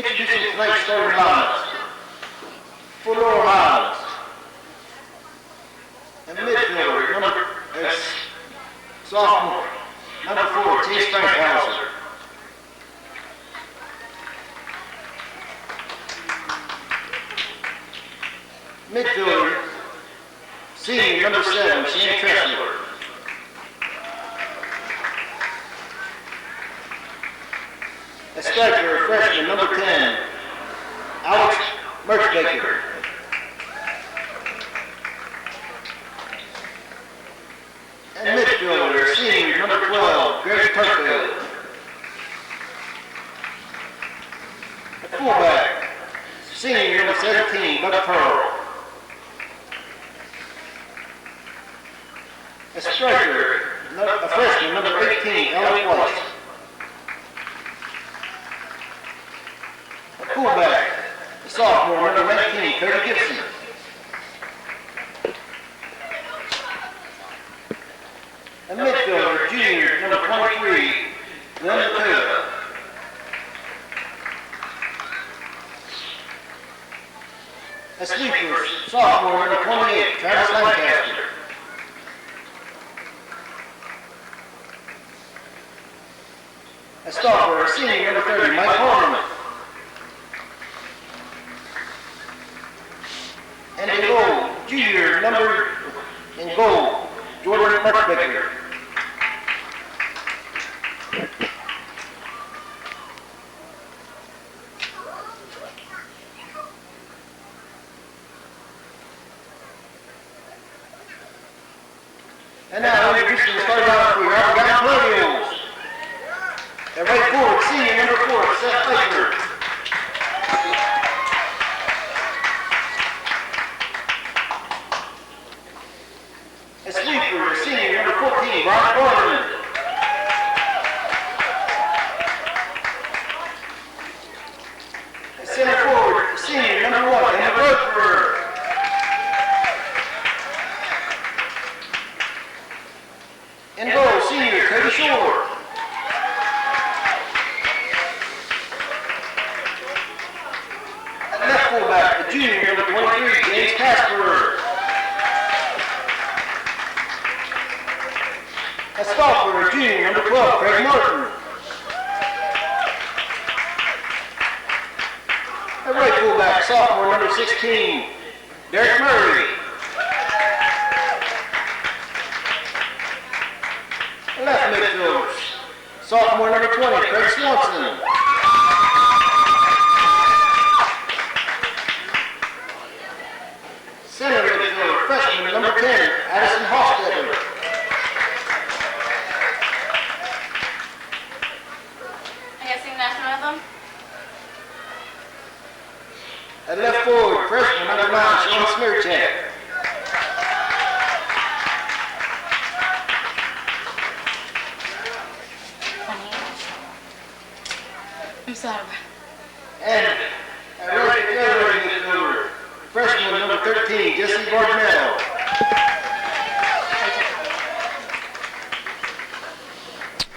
Introducing tonight's starting lineup. For Laurel Highlands. And midfielder, number sophomore, number 4, T. Stankhauser. Midfielder, senior, number 7, Shane Tressler. A striker, freshman, number 10, Alex Merchbaker. And midfielder, senior, number 12, Greg Turco. A fullback, senior, number 17, Buck Pearl. A striker, a freshman, number 18, Ellen White. A fullback, a sophomore, number 19, Cody Gibson. A midfielder, junior, number 23, Glenn Taylor. A sleeper, sophomore, number 28, Travis Lancaster. A stopper, senior, number 30, Mike Harmon. And in goal, junior, number in goal, Jordan Merchbaker. And now introducing the starting lineup for your Gallatin Laurel. At right forward, senior number 4, Seth Baker. A sweeper, senior number 14, Ron Gordon. A center forward, senior number 1, Emma Roper. In goal, senior Cody Shore. At left fullback, the junior number 23, James Casper. A stopper, junior number 12, Craig Martin. At right fullback, sophomore number 16, Derek Murray. Left midfielders, sophomore number 20, Craig Swanson. Center midfielder, freshman number 10, Addison Hofstetter. I gotta sing the national anthem? At left forward, freshman number 9, Sean Smearcheck. I'm sorry. And at right midfielder, freshman number 13, Jesse Gardnell.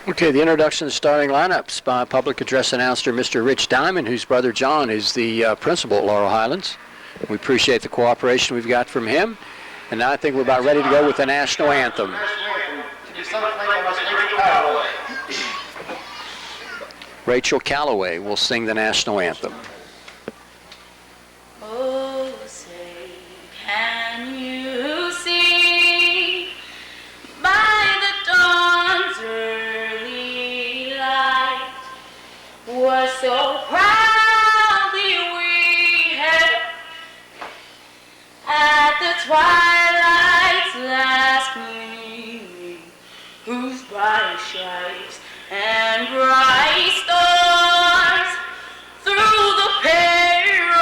Okay, the introduction of the starting lineups by public address announcer Mr. Rich Diamond, whose brother John is the principal at Laurel Highlands. We appreciate the cooperation we've got from him. And now I think we're about ready to go with the national anthem. Rachel Calloway will sing the national anthem. Oh, say, can you see by the dawn's early light what so proudly we had at the twilight's last gleaming, whose bright stripes and bright stars through the perilous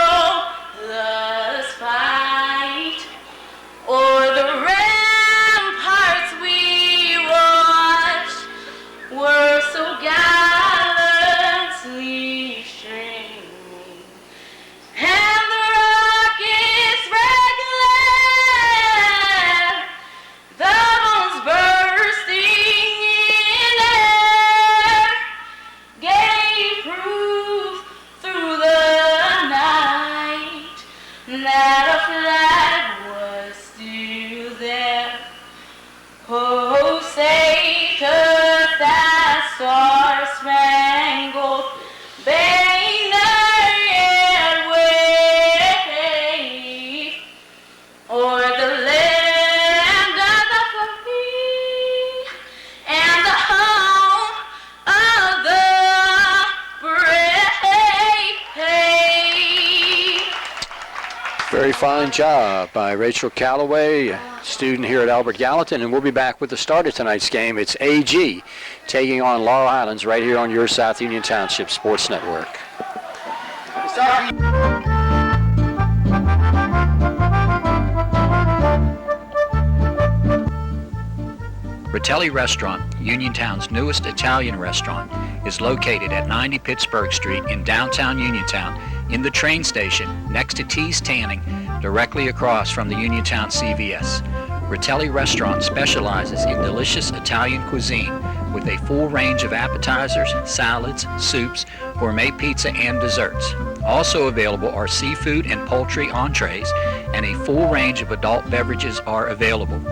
fight o'er the ramparts we watched were so gallantly streaming, and the rockets red glare, the bombs bursting in air, gave proof through the fine job by Rachel Calloway, a student here at Albert Gallatin, and we'll be back with the start of tonight's game. It's AG taking on Laurel Highlands right here on your South Union Township Sports Network. Rotelli Restaurant, Uniontown's newest Italian restaurant, is located at 90 Pittsburgh Street in downtown Uniontown, in the train station next to T's Tanning, directly across from the Uniontown CVS. Rotelli Restaurant specializes in delicious Italian cuisine with a full range of appetizers, salads, soups, gourmet pizza, and desserts. Also available are seafood and poultry entrees, and a full range of adult beverages are available.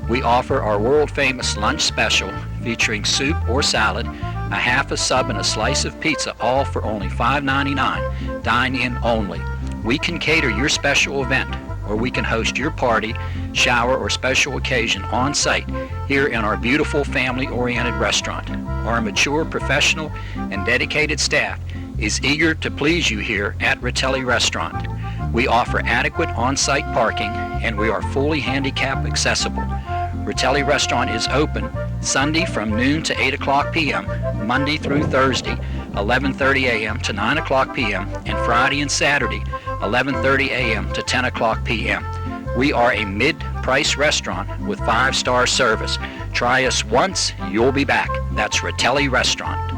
We offer our world-famous lunch special featuring soup or salad, a half a sub, and a slice of pizza, all for only $5.99, dine-in only. We can cater your special event, or we can host your party, shower, or special occasion on site here in our beautiful family-oriented restaurant. Our mature, professional, and dedicated staff is eager to please you here at Rotelli Restaurant. We offer adequate on-site parking, and we are fully handicap accessible. Rotelli Restaurant is open Sunday from noon to 8 o'clock p.m., Monday through Thursday, 11:30 a.m. to 9 o'clock p.m., and Friday and Saturday, 11:30 a.m. to 10 o'clock p.m. We are a mid-price restaurant with 5-star service. Try us once, you'll be back. That's Rotelli Restaurant.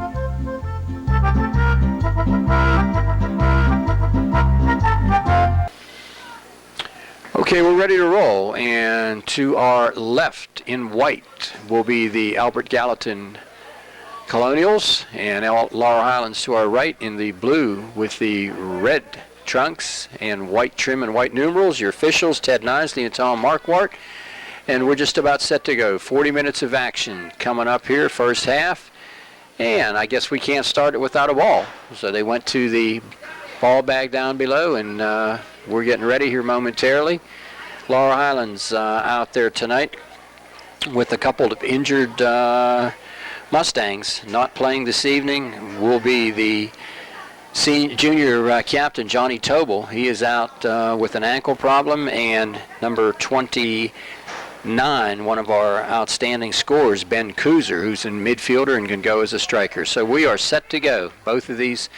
Okay, we're ready to roll, and to our left in white will be the Albert Gallatin Colonials, and Laurel Highlands to our right in the blue with the red trunks and white trim and white numerals. Your officials, Ted Nisley and Tom Marquardt, and we're just about set to go. 40 minutes of action coming up here, first half, and I guess we can't start it without a ball. So they went to the ball bag down below, and we're getting ready here momentarily. Laurel Highlands out there tonight with a couple of injured Mustangs not playing this evening will be the junior captain, Johnny Tobel. He is out with an ankle problem, and number 29, one of our outstanding scorers, Ben Kuzer, who's in midfielder and can go as a striker. So we are set to go. Both of these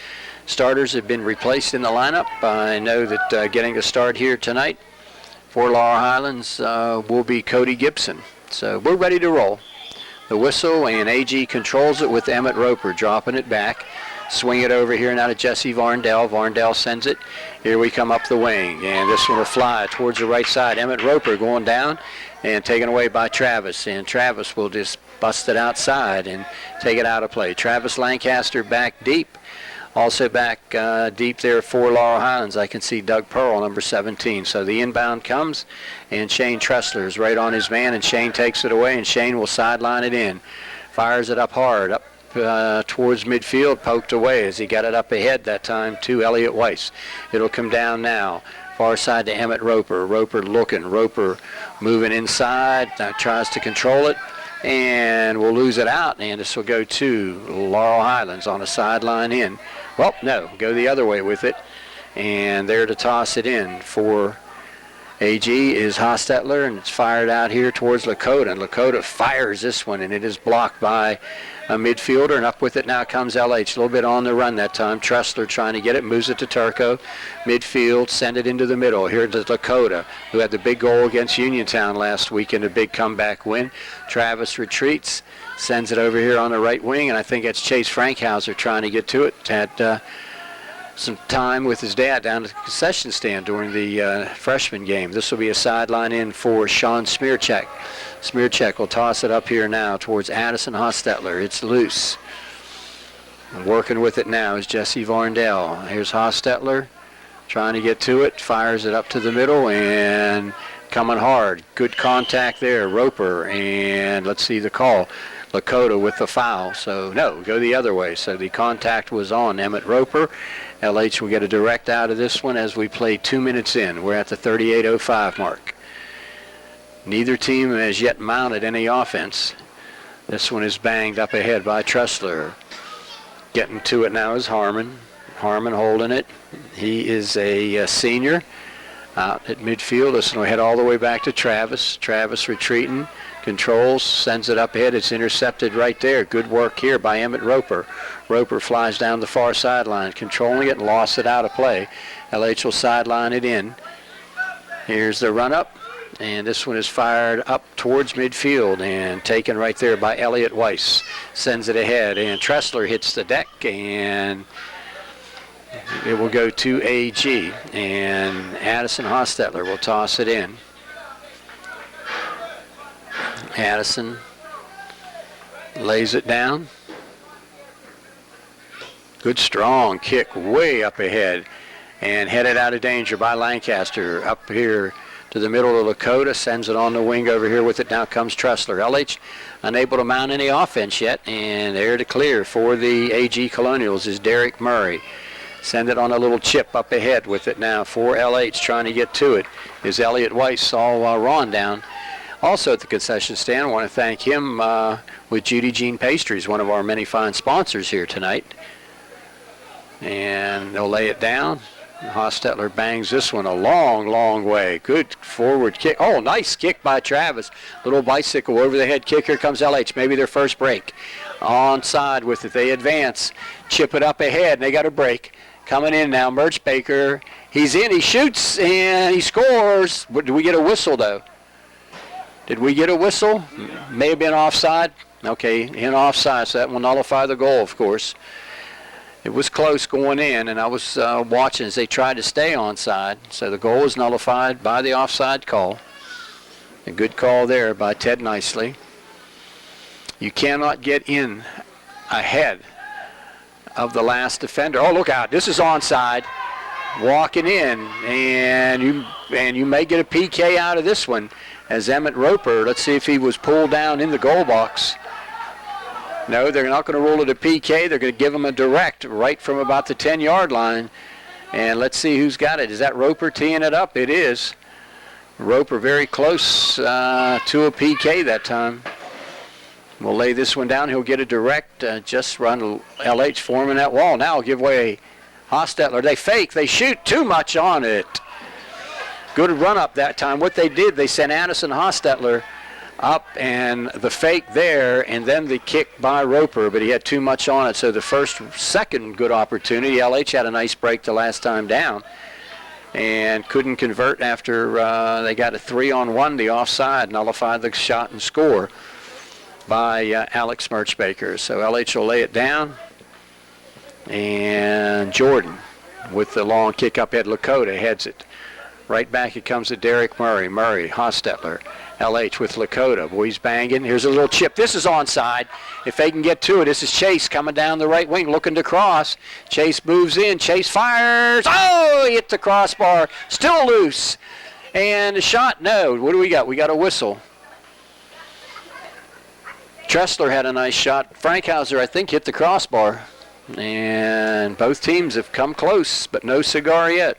starters have been replaced in the lineup. I know that getting a start here tonight for Laurel Highlands will be Cody Gibson. So we're ready to roll. The whistle, and AG controls it with Emmett Roper dropping it back. Swing it over here now to Jesse Varndell. Varndell sends it. Here we come up the wing, and this one will fly towards the right side. Emmett Roper going down and taken away by Travis, and Travis will just bust it outside and take it out of play. Travis Lancaster back deep. Also back deep there for Laurel Highlands, I can see Doug Pearl, number 17. So the inbound comes, and Shane Tressler is right on his man, and Shane takes it away, and Shane will sideline it in. Fires it up hard, up towards midfield, poked away as he got it up ahead that time to Elliott Weiss. It'll come down now. Far side to Emmett Roper. Roper looking. Roper moving inside. Now tries to control it, and we'll lose it out, and this will go to Laurel Highlands on a sideline in. Well, no, go the other way with it. And there to toss it in for AG is Hostetler, and it's fired out here towards Lakota. And Lakota fires this one, and it is blocked by a midfielder, and up with it now comes LH. A little bit on the run that time. Tressler trying to get it, moves it to Turco. Midfield, send it into the middle. Here to Lakota, who had the big goal against Uniontown last week in a big comeback win. Travis retreats, sends it over here on the right wing, and I think that's Chase Frankhauser trying to get to it. Had some time with his dad down at the concession stand during the freshman game. This will be a sideline in for Sean Smearcheck. Smearcheck will toss it up here now towards Addison Hostetler. It's loose. And working with it now is Jesse Varndell. Here's Hostetler trying to get to it, fires it up to the middle, and coming hard. Good contact there, Roper, and let's see the call. Lakota with the foul, so no, go the other way. So the contact was on Emmett Roper. LH will get a direct out of this one as we play 2 minutes in. We're at the 38:05 mark. Neither team has yet mounted any offense. This one is banged up ahead by Tressler. Getting to it now is Harmon. Harmon holding it. He is a senior Out at midfield. This one will head all the way back to Travis. Travis retreating, controls, sends it up ahead. It's intercepted right there. Good work here by Emmett Roper. Roper flies down the far sideline, controlling it and lost it out of play. LH will sideline it in. Here's the run up, and this one is fired up towards midfield and taken right there by Elliott Weiss. Sends it ahead, and Tressler hits the deck, and it will go to AG, and Addison Hostetler will toss it in. Addison lays it down. Good strong kick way up ahead and headed out of danger by Lancaster. Up here to the middle of Lakota, sends it on the wing over here with it. Now comes Tressler. LH unable to mount any offense yet, and there to clear for the AG Colonials is Derek Murray. Send it on a little chip up ahead with it now for LH, trying to get to it is Elliott Weiss. Saw Ron down also at the concession stand. I want to thank him with Judy Jean Pastries, one of our many fine sponsors here tonight. And they'll lay it down. Hostetler bangs this one a long, long way. Good forward kick. Oh, nice kick by Travis. Little bicycle over the head kick. Here comes LH. Maybe their first break. Onside with it. They advance. Chip it up ahead. And they got a break. Coming in now, Merch Baker. He's in, he shoots, and he scores. Did we get a whistle, though? Did we get a whistle? May have been offside. Okay, in offside, so that will nullify the goal, of course. It was close going in, and I was watching as they tried to stay onside. So the goal was nullified by the offside call. A good call there by Ted Nicely. You cannot get in ahead of the last defender. Oh, look out. This is onside. Walking in, and you may get a PK out of this one as Emmett Roper. Let's see if he was pulled down in the goal box. No, they're not going to rule it a PK. They're going to give him a direct right from about the 10-yard line. And let's see who's got it. Is that Roper teeing it up? It is. Roper very close to a PK that time. We'll lay this one down. He'll get a direct, just run LH forming that wall. Now give way Hostetler. They fake. They shoot too much on it. Good run up that time. What they did, they sent Addison Hostetler up and the fake there, and then the kick by Roper, but he had too much on it. So the second good opportunity, LH had a nice break the last time down and couldn't convert after they got a 3-on-1. The offside nullified the shot and score by Alex Merchbaker. So LH will lay it down. And Jordan with the long kick up at Lakota heads it. Right back it comes to Derek Murray. Murray, Hostetler, LH with Lakota. Boys banging. Here's a little chip. This is onside. If they can get to it, this is Chase coming down the right wing looking to cross. Chase moves in. Chase fires. Oh, he hit the crossbar. Still loose. And the shot, no. What do we got? We got a whistle. Tressler had a nice shot. Frankhauser, I think, hit the crossbar. And both teams have come close, but no cigar yet.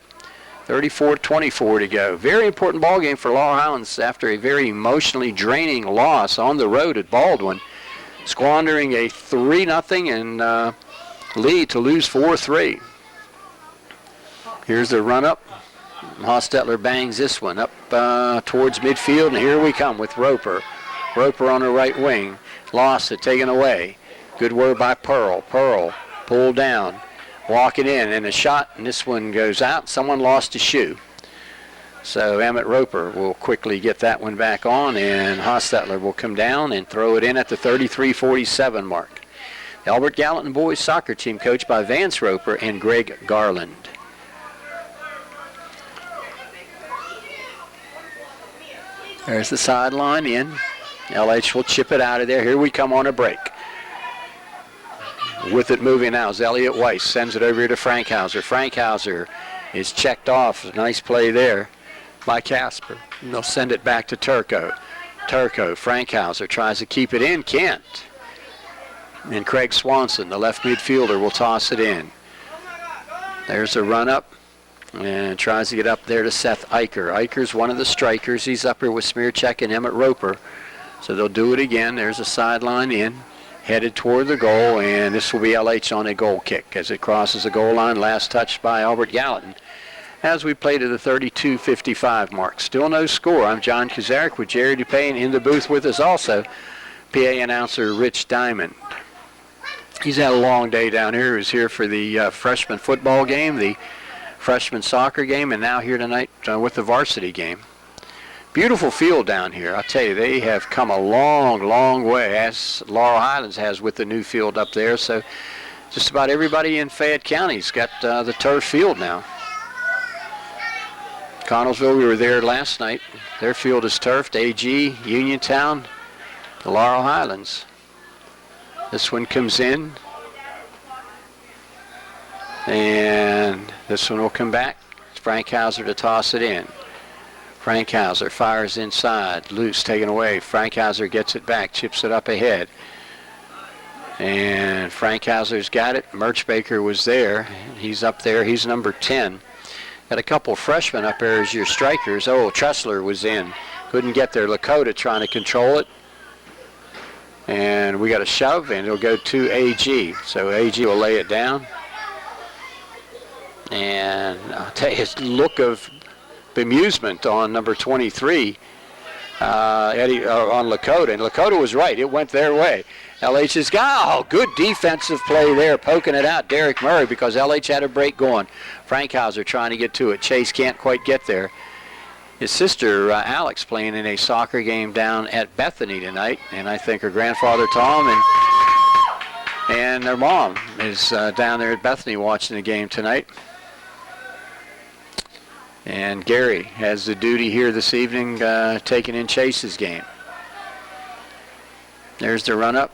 34-24 to go. Very important ball game for Laurel Highlands after a very emotionally draining loss on the road at Baldwin, squandering a 3-0 and lead to lose 4-3. Here's the run up. Hostetler bangs this one up towards midfield, and here we come with Roper. Roper on the right wing. Lost it, taken away. Good word by Pearl. Pearl pulled down, walking in, and a shot, and this one goes out. Someone lost a shoe. So Emmett Roper will quickly get that one back on, and Hostetler will come down and throw it in at the 33-47 mark. The Albert Gallatin boys soccer team coached by Vance Roper and Greg Garland. There's the sideline in. LH will chip it out of there. Here we come on a break. With it moving now is Elliott Weiss. Sends it over here to Frankhauser. Frankhauser is checked off. Nice play there by Casper. And they'll send it back to Turco. Turco, Frankhauser tries to keep it in. Can't. And Craig Swanson, the left midfielder, will toss it in. There's a run up. And tries to get up there to Seth Eicher. Eicher's one of the strikers. He's up here with Smearcheck and Emmett Roper. So they'll do it again. There's a sideline in. Headed toward the goal, and this will be LH on a goal kick as it crosses the goal line. Last touch by Albert Gallatin. as we play to the 32:55 mark. Still no score. I'm John Kazarek with Jerry DuPain in the booth with us also. PA announcer Rich Diamond. He's had a long day down here. He was here for the freshman football game, the freshman soccer game, and now here tonight with the varsity game. Beautiful field down here. I'll tell you, they have come a long, long way, as Laurel Highlands has with the new field up there. So just about everybody in Fayette County's got the turf field now. Connellsville, we were there last night. Their field is turfed. AG, Uniontown, the Laurel Highlands. This one comes in. And this one will come back. It's Frank Hauser to toss it in. Frank Hauser fires inside. Loose, taken away. Frank Hauser gets it back, chips it up ahead. And Frank Hauser's got it. Merch Baker was there. He's up there. He's number 10. Got a couple freshmen up there as your strikers. Oh, Tressler was in. Couldn't get there. Lakota trying to control it. And we got a shove, and it'll go to AG. So AG will lay it down. And I'll tell you, his look of bemusement on number 23, Eddie, on Lakota. And Lakota was right. It went their way. LH's got, oh, good defensive play there, poking it out, Derek Murray, because LH had a break going. Frank Hauser trying to get to it. Chase can't quite get there. His sister, Alex, playing in a soccer game down at Bethany tonight, and I think her grandfather, Tom, and their mom is down there at Bethany watching the game tonight. And Gary has the duty here this evening taking in Chase's game. There's the run-up.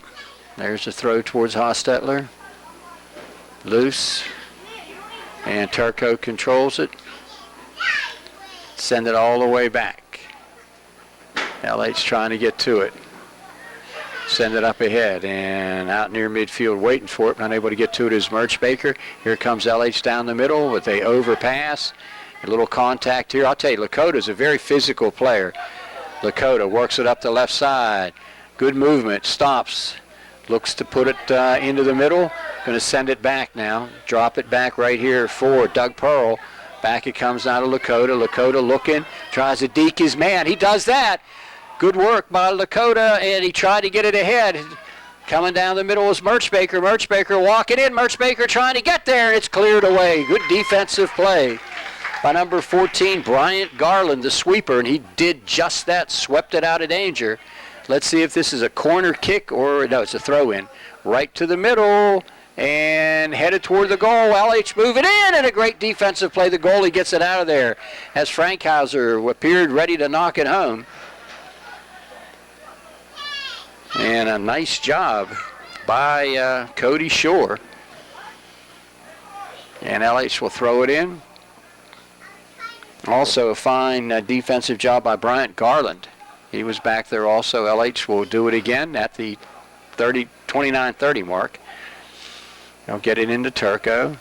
There's the throw towards Hostetler. Loose. And Turco controls it. Send it all the way back. LH trying to get to it. Send it up ahead and out near midfield waiting for it. Not able to get to it is Merch Baker. Here comes LH down the middle with a overpass. A little contact here. I'll tell you, Lakota's a very physical player. Lakota works it up the left side. Good movement. Stops. Looks to put it into the middle. Going to send it back now. Drop it back right here for Doug Pearl. Back it comes out of Lakota. Lakota looking. Tries to deke his man. He does that. Good work by Lakota, and he tried to get it ahead. Coming down the middle is Merch Baker. Merch Baker walking in. Merch Baker trying to get there, and it's cleared away. Good defensive play by number 14, Bryant Garland, the sweeper, and he did just that. Swept it out of danger. Let's see if this is a corner kick or, no, it's a throw-in. Right to the middle and headed toward the goal. LH moving in, and a great defensive play. The goalie gets it out of there as Frank Hauser appeared ready to knock it home. And a nice job by Cody Shore. And LH will throw it in. Also a fine defensive job by Bryant Garland. He was back there also. LH will do it again at the 29-30 mark. They'll get it into Turco.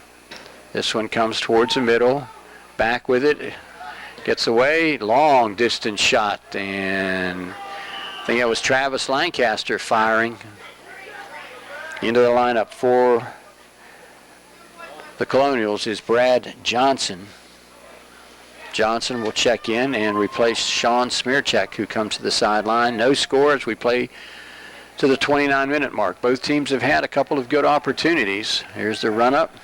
This one comes towards the middle. Back with it. Gets away. Long distance shot. And I think it was Travis Lancaster firing into the lineup for the Colonials is Brad Johnson. Johnson will check in and replace Sean Smearcheck, who comes to the sideline. No score as we play to the 29-minute mark. Both teams have had a couple of good opportunities. Here's the run-up.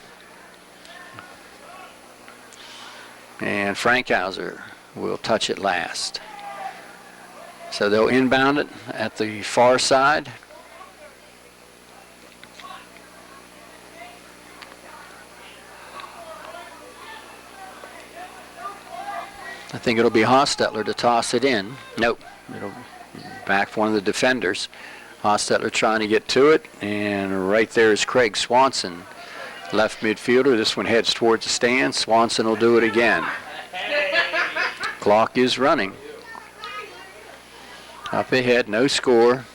And Frank Hauser will touch it last. So they'll inbound it at the far side. I think it'll be Hostetler to toss it in. Nope. It'll back for one of the defenders. Hostetler trying to get to it, and right there is Craig Swanson, left midfielder. This one heads towards the stand. Swanson will do it again. Clock is running. Up ahead, no score.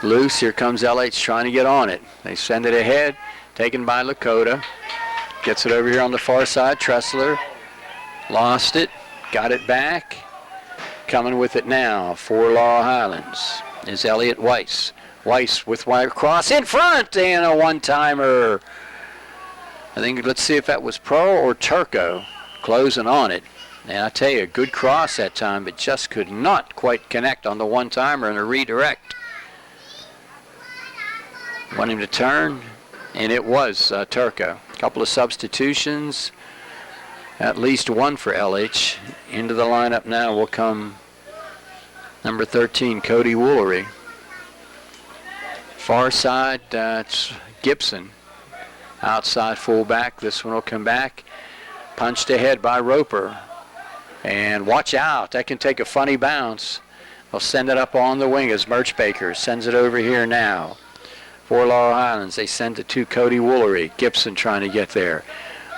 Loose, here comes LH trying to get on it. They send it ahead, taken by Lakota. Gets it over here on the far side. Tressler lost it, got it back. Coming with it now for Laurel Highlands is Elliott Weiss. Weiss with wire cross in front, and a one-timer. I think, let's see if that was Pro or Turco closing on it. And I tell you, a good cross that time, but just could not quite connect on the one-timer and a redirect. Want him to turn, and it was Turco. A couple of substitutions, at least one for LH. Into the lineup now will come number 13, Cody Woolery. Far side, it's Gibson. Outside fullback, this one will come back. Punched ahead by Roper. And watch out, that can take a funny bounce. They'll send it up on the wing as Merchbaker sends it over here now. For Laurel Highlands, they send it to Cody Woolery. Gibson trying to get there.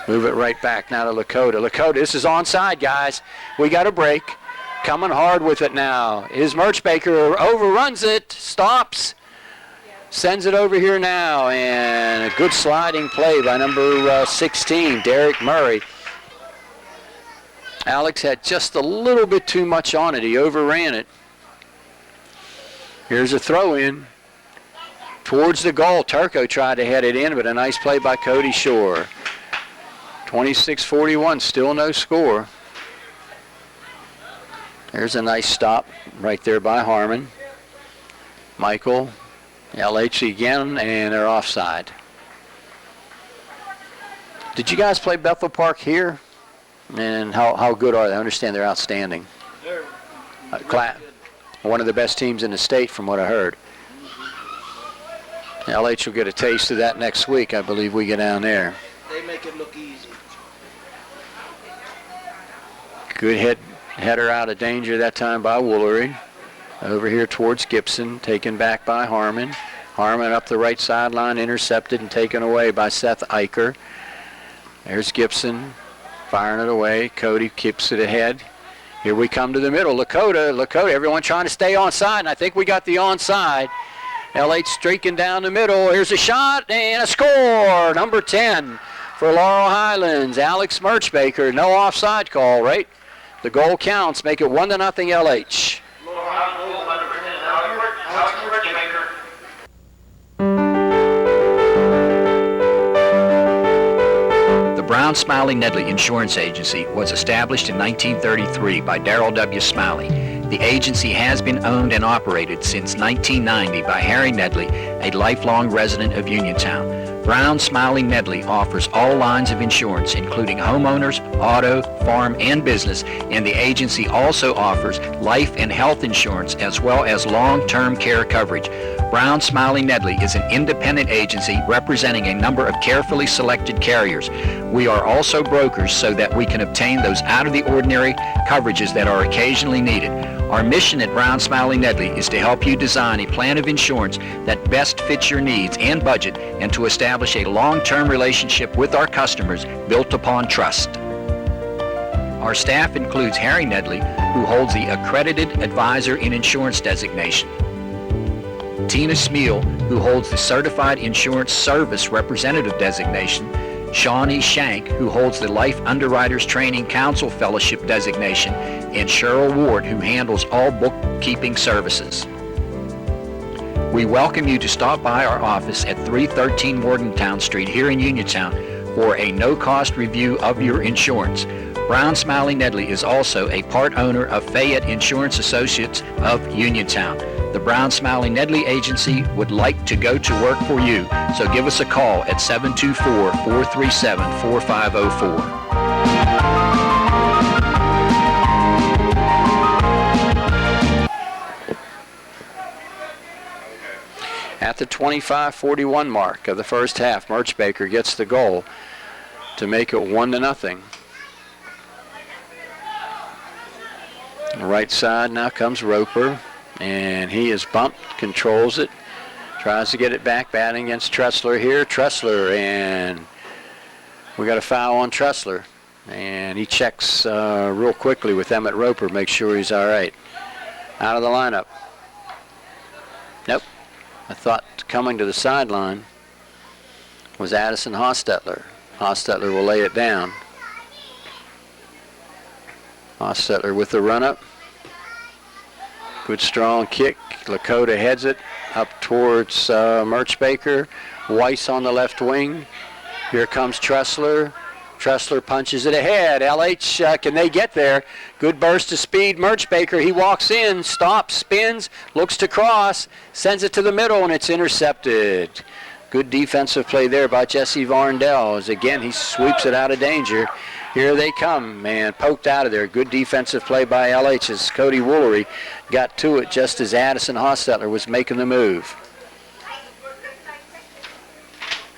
Move it right back now to Lakota. Lakota, this is onside, guys. We got a break. Coming hard with it now. Is Merchbaker overruns it, stops, sends it over here now, and a good sliding play by number 16, Derek Murray. Alex had just a little bit too much on it. He overran it. Here's a throw in towards the goal. Turco tried to head it in, but a nice play by Cody Shore. 26-41, still no score. There's a nice stop right there by Harmon. Michael, LH again, and they're offside. Did you guys play Bethel Park here? And how good are they? I understand they're outstanding. One of the best teams in the state from what I heard. LH will get a taste of that next week. I believe we get down there. They make it look easy. Good header out of danger that time by Woolery. Over here towards Gibson, taken back by Harmon. Harmon up the right sideline, intercepted and taken away by Seth Eicher. There's Gibson. Firing it away. Cody keeps it ahead. Here we come to the middle. Lakota, everyone trying to stay onside, and I think we got the onside. LH streaking down the middle. Here's a shot and a score. Number 10 for Laurel Highlands. Alex Merchbaker. No offside call, right? The goal counts. Make it 1-0 LH. Brown Smiley Nedley Insurance Agency was established in 1933 by Darrell W. Smiley. The agency has been owned and operated since 1990 by Harry Nedley, a lifelong resident of Uniontown. Brown Smiley Nedley offers all lines of insurance, including homeowners, auto, farm, and business, and the agency also offers life and health insurance as well as long-term care coverage. Brown Smiley Nedley is an independent agency representing a number of carefully selected carriers. We are also brokers so that we can obtain those out-of-the-ordinary coverages that are occasionally needed. Our mission at Brown Smiley Nedley is to help you design a plan of insurance that best fits your needs and budget and to establish a long-term relationship with our customers built upon trust. Our staff includes Harry Nedley, who holds the Accredited Advisor in Insurance designation, Tina Smeal, who holds the Certified Insurance Service Representative designation, Shawnee Shank, who holds the Life Underwriters Training Council Fellowship designation, and Cheryl Ward, who handles all bookkeeping services. We welcome you to stop by our office at 313 Morgantown Street here in Uniontown for a no-cost review of your insurance. Brown Smiley Nedley is also a part owner of Fayette Insurance Associates of Uniontown. The Brown Smiley Nedley Agency would like to go to work for you, so give us a call at 724-437-4504. At the 25-41 mark of the first half, Merchbaker gets the goal to make it 1-0. Right side now comes Roper, and he is bumped, controls it, tries to get it back, batting against Tressler here. Tressler, and we got a foul on Tressler, and he checks real quickly with Emmett Roper, make sure he's all right. Out of the lineup. Nope. I thought coming to the sideline was Addison Hostetler. Hostetler will lay it down. Hostetler with the run-up. Good strong kick. Lakota heads it up towards Merchbaker. Weiss on the left wing. Here comes Tressler. Tressler punches it ahead. LH, can they get there? Good burst of speed. Merchbaker, he walks in, stops, spins, looks to cross, sends it to the middle, and it's intercepted. Good defensive play there by Jesse Varndell. As again, he sweeps it out of danger. Here they come, man, poked out of there. Good defensive play by LH as Cody Woolery got to it just as Addison Hostetler was making the move.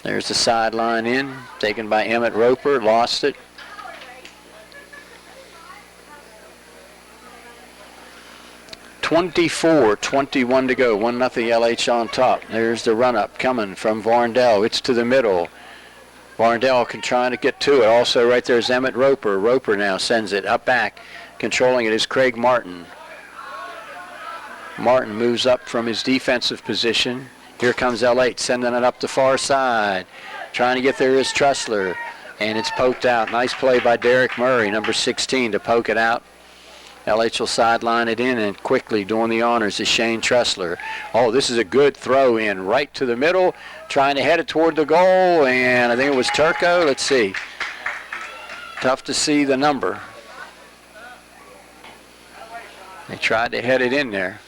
There's the sideline in, taken by Emmett Roper, lost it. .24-21 to go, 1-0 LH on top. There's the run-up coming from Varndell. It's to the middle. Varndell can try to get to it. Also right there's Emmett Roper. Roper now sends it up back. Controlling it is Craig Martin. Martin moves up from his defensive position. Here comes LH sending it up the far side. Trying to get there is Tressler. And it's poked out. Nice play by Derek Murray, number 16, to poke it out. LH will sideline it in, and quickly doing the honors is Shane Tressler. Oh, this is a good throw in right to the middle. Trying to head it toward the goal, and I think it was Turco. Let's see. Tough to see the number. They tried to head it in there.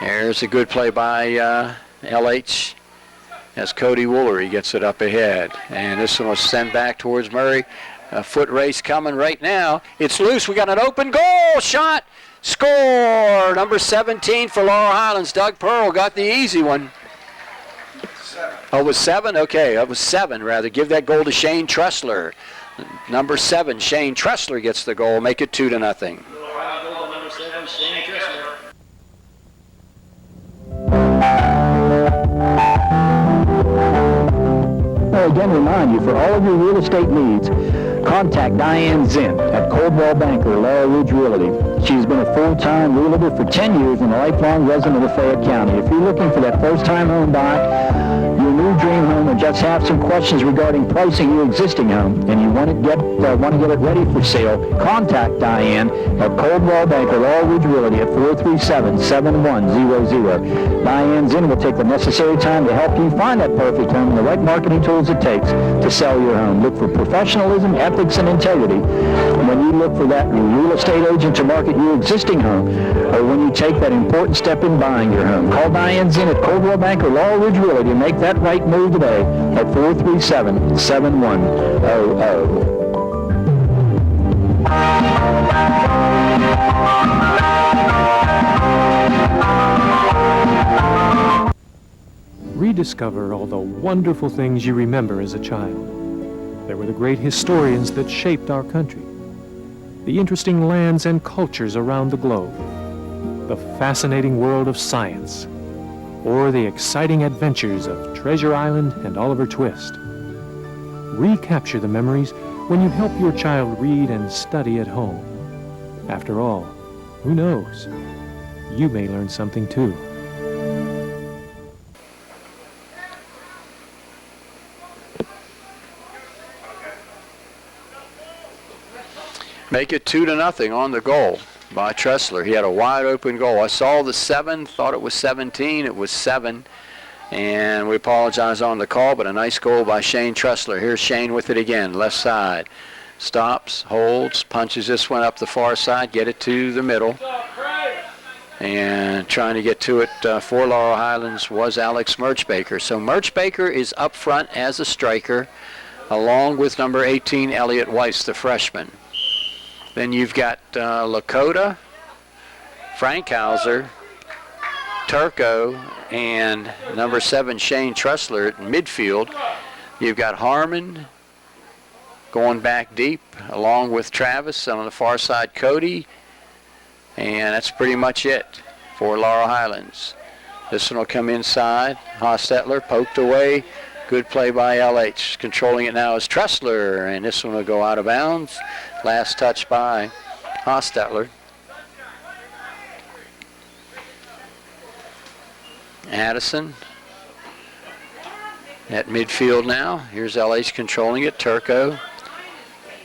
There's a good play by LH as Cody Woolery gets it up ahead. And this one was sent back towards Murray. A foot race coming right now. It's loose. We got an open goal. Shot. Score. Number 17 for Laurel Highlands. Doug Pearl got the easy one. 7. Oh, it was 7? Okay, that was 7 rather. Give that goal to Shane Tressler. Number 7, Shane Tressler gets the goal. Make it 2-0. Number 7, Shane Tressler. Well, again, remind you, for all of your real estate needs, contact Diane Zinn at Coldwell Banker, Laurel Ridge Realty. She's been a full-time realtor for 10 years and a lifelong resident of Fayette County. If you're looking for that first-time home buy, your new dream home, or just have some questions regarding pricing your existing home, and you want to get it ready for sale, contact Diane at Coldwell Banker, Laurel Ridge Realty at 437-7100. Diane Zinn will take the necessary time to help you find that perfect home and the right marketing tools it takes to sell your home. Look for professionalism, ethics, and integrity when you look for that real estate agent to market your existing home, or when you take that important step in buying your home. Call Diane Zinn at Coldwell Banker, Laurel Ridge Realty to make that right move today at 437-7100. Rediscover all the wonderful things you remember as a child. There were the great historians that shaped our country, the interesting lands and cultures around the globe, the fascinating world of science, or the exciting adventures of Treasure Island and Oliver Twist. Recapture the memories when you help your child read and study at home. After all, who knows? You may learn something too. Make it 2-0 on the goal by Tressler. He had a wide open goal. I saw the 7, thought it was 17. It was 7. And we apologize on the call, but a nice goal by Shane Tressler. Here's Shane with it again, left side. Stops, holds, punches this one up the far side, get it to the middle. And trying to get to it for Laurel Highlands was Alex Merchbaker. So Merchbaker is up front as a striker, along with number 18, Elliot Weiss, the freshman. Then you've got Lakota, Frankhauser, Turco, and number 7, Shane Tressler at midfield. You've got Harmon going back deep, along with Travis, and on the far side, Cody. And that's pretty much it for Laurel Highlands. This one will come inside. Hostetler poked away. Good play by LH. Controlling it now is Tressler, and this one will go out of bounds. Last touch by Hostetler. Addison at midfield now. Here's LH controlling it. Turco,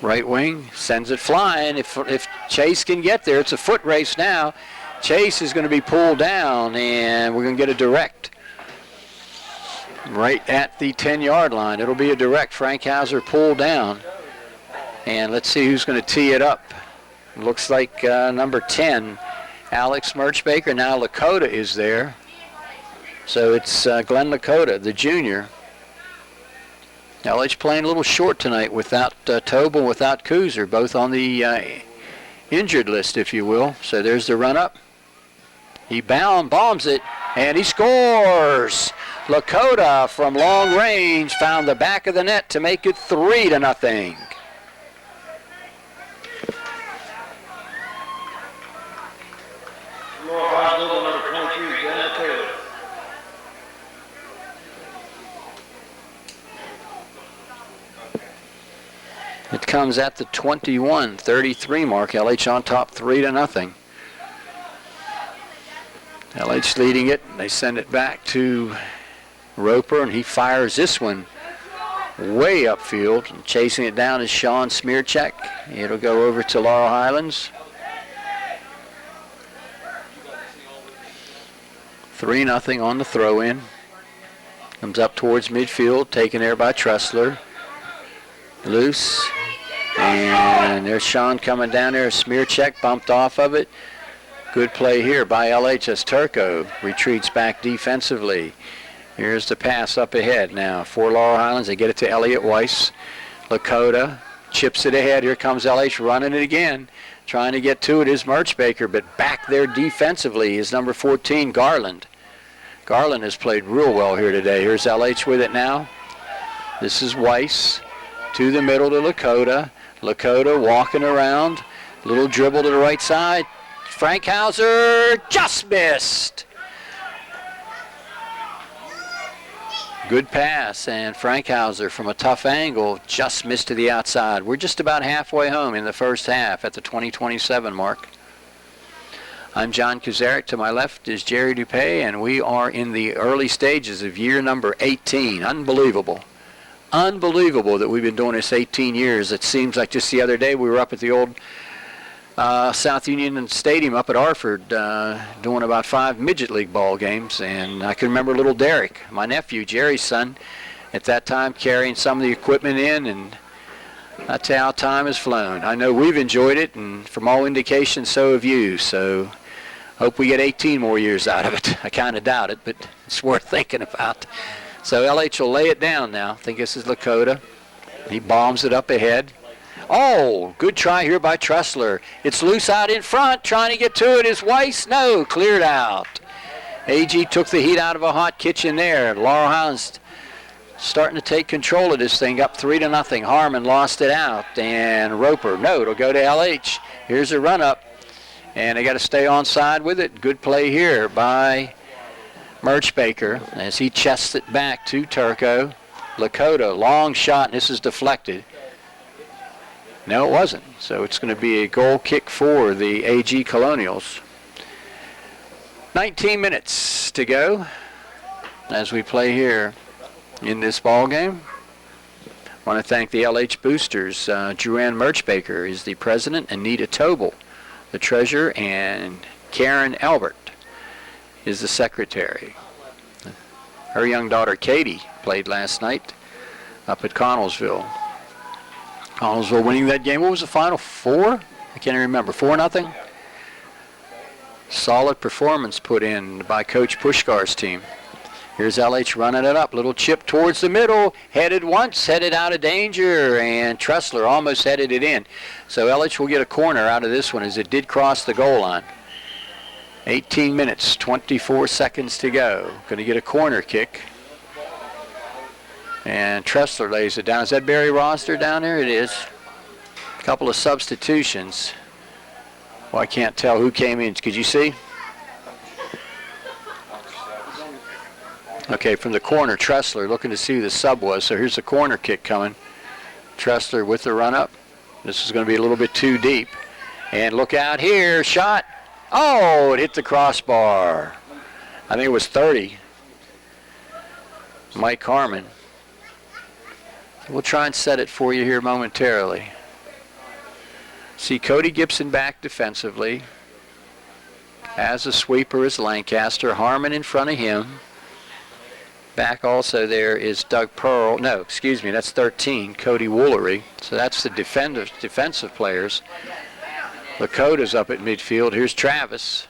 right wing, sends it flying. If Chase can get there, it's a foot race now. Chase is going to be pulled down, and we're going to get a direct. right at the 10-yard line. It'll be a direct. Frank Hauser pulled down. And let's see who's going to tee it up. Looks like number 10, Alex Merchbaker. Now Lakota is there. So it's Glenn Lakota, the junior. LH playing a little short tonight without Tobel, without Kuzer, both on the injured list, if you will. So there's the run-up. He bombs it, and he scores! Lakota from long range found the back of the net to make it 3-0. It comes at the 21-33 mark. LH on top 3-0. LH leading it. They send it back to Roper, and he fires this one way upfield. And chasing it down is Sean Smearcheck. It'll go over to Laurel Highlands. 3-0 on the throw-in. Comes up towards midfield, taken there by Tressler. Loose. And there's Sean coming down there. Smearcheck bumped off of it. Good play here by LH as Turco retreats back defensively. Here's the pass up ahead now for Laurel Highlands. They get it to Elliott Weiss. Lakota chips it ahead. Here comes LH running it again. Trying to get to it is Merchbaker, but back there defensively is number 14, Garland. Garland has played real well here today. Here's LH with it now. This is Weiss. To the middle to Lakota. Lakota walking around. Little dribble to the right side. Frank Hauser just missed. Good pass, and Frank Hauser from a tough angle just missed to the outside. We're just about halfway home in the first half at the 20:27 mark. I'm John Kuzaric. To my left is Jerry Dupay, and we are in the early stages of year number 18. Unbelievable. Unbelievable that we've been doing this 18 years. It seems like just the other day we were up at the old South Union Stadium up at Arford doing about 5 midget league ball games, and I can remember little Derek, my nephew, Jerry's son, at that time carrying some of the equipment in, and that's how time has flown. I know we've enjoyed it, and from all indications, so have you, so hope we get 18 more years out of it. I kind of doubt it, but it's worth thinking about. So LH will lay it down now. I think this is Lakota. He bombs it up ahead. Oh, good try here by Tressler. It's loose out in front. Trying to get to it is Weiss. No, cleared out. AG took the heat out of a hot kitchen there. Laurel Highlands starting to take control of this thing, up 3-0. Harmon lost it out. And Roper, no, it'll go to LH. Here's a run-up. And they got to stay onside with it. Good play here by Merchbaker as he chests it back to Turco. Lakota, long shot, and this is deflected. No, it wasn't. So it's going to be a goal kick for the AG Colonials. 19 minutes to go as we play here in this ball game. I want to thank the LH Boosters. Joanne Merchbaker is the president, Anita Tobel, the treasurer, and Karen Albert is the secretary. Her young daughter Katie played last night up at Connellsville. Connellsville winning that game. What was the final? 4? I can't even remember. 4-0? Solid performance put in by Coach Pushkar's team. Here's LH running it up. Little chip towards the middle. Headed once, headed out of danger, and Tressler almost headed it in. So LH will get a corner out of this one as it did cross the goal line. 18 minutes, 24 seconds to go. Going to get a corner kick. And Tressler lays it down. Is that Barry Roster down there? It is. A couple of substitutions. Well, I can't tell who came in. Could you see? Okay, from the corner, Tressler looking to see who the sub was. So here's the corner kick coming. Tressler with the run-up. This is going to be a little bit too deep. And look out here. Shot. Oh, it hit the crossbar. I think it was 30. Mike Harmon. We'll try and set it for you here momentarily. See Cody Gibson back defensively. As a sweeper is Lancaster. Harmon in front of him. Back also there is Doug Pearl. No, excuse me, that's 13, Cody Woolery. So that's the defensive players. Lakota's up at midfield. Here's Travis,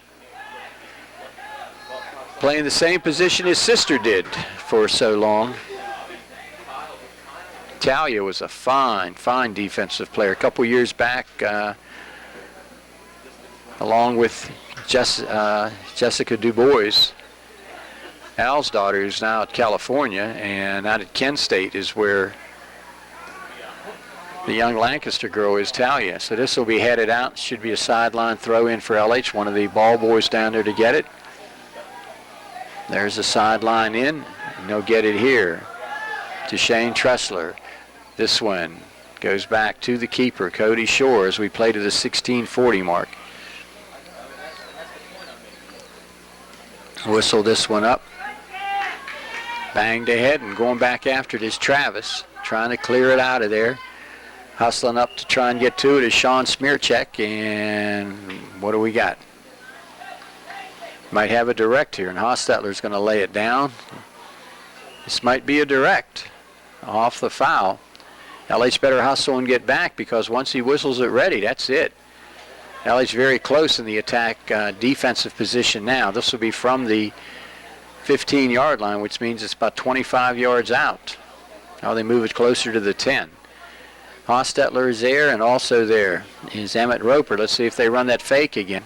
playing the same position his sister did for so long. Talia was a fine defensive player. A couple years back, along with Jessica DuBois, Al's daughter, who's now at California, and out at Kent State is where the young Lancaster girl is, Talia. So this will be headed out. Should be a sideline throw in for LH. One of the ball boys down there to get it. There's a sideline in, and they'll get it here to Shane Tressler. This one goes back to the keeper, Cody Shore, as we play to the 16:40 mark. Whistle this one up. Banged ahead and going back after it is Travis, trying to clear it out of there. Hustling up to try and get to it is Sean Smearcheck, and what do we got? Might have a direct here, and Hostetler's going to lay it down. This might be a direct off the foul. LH better hustle and get back, because once he whistles it ready, that's it. LH very close in the attack defensive position now. This will be from the 15-yard line, which means it's about 25 yards out. Now they move it closer to the 10. Hostetler is there, and also there is Emmett Roper. Let's see if they run that fake again.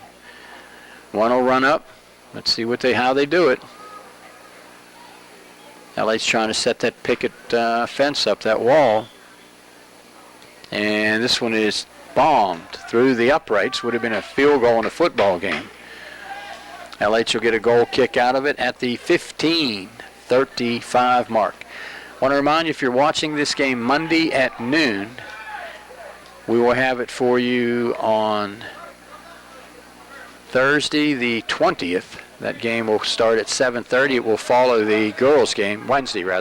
One will run up. Let's see how they do it. LA's trying to set that picket fence up, that wall. And this one is bombed through the uprights. Would have been a field goal in a football game. LH will get a goal kick out of it at the 15:35 mark. I want to remind you, if you're watching this game Monday at noon, we will have it for you on Thursday the 20th. That game will start at 7:30. It will follow the girls' game, Wednesday it'll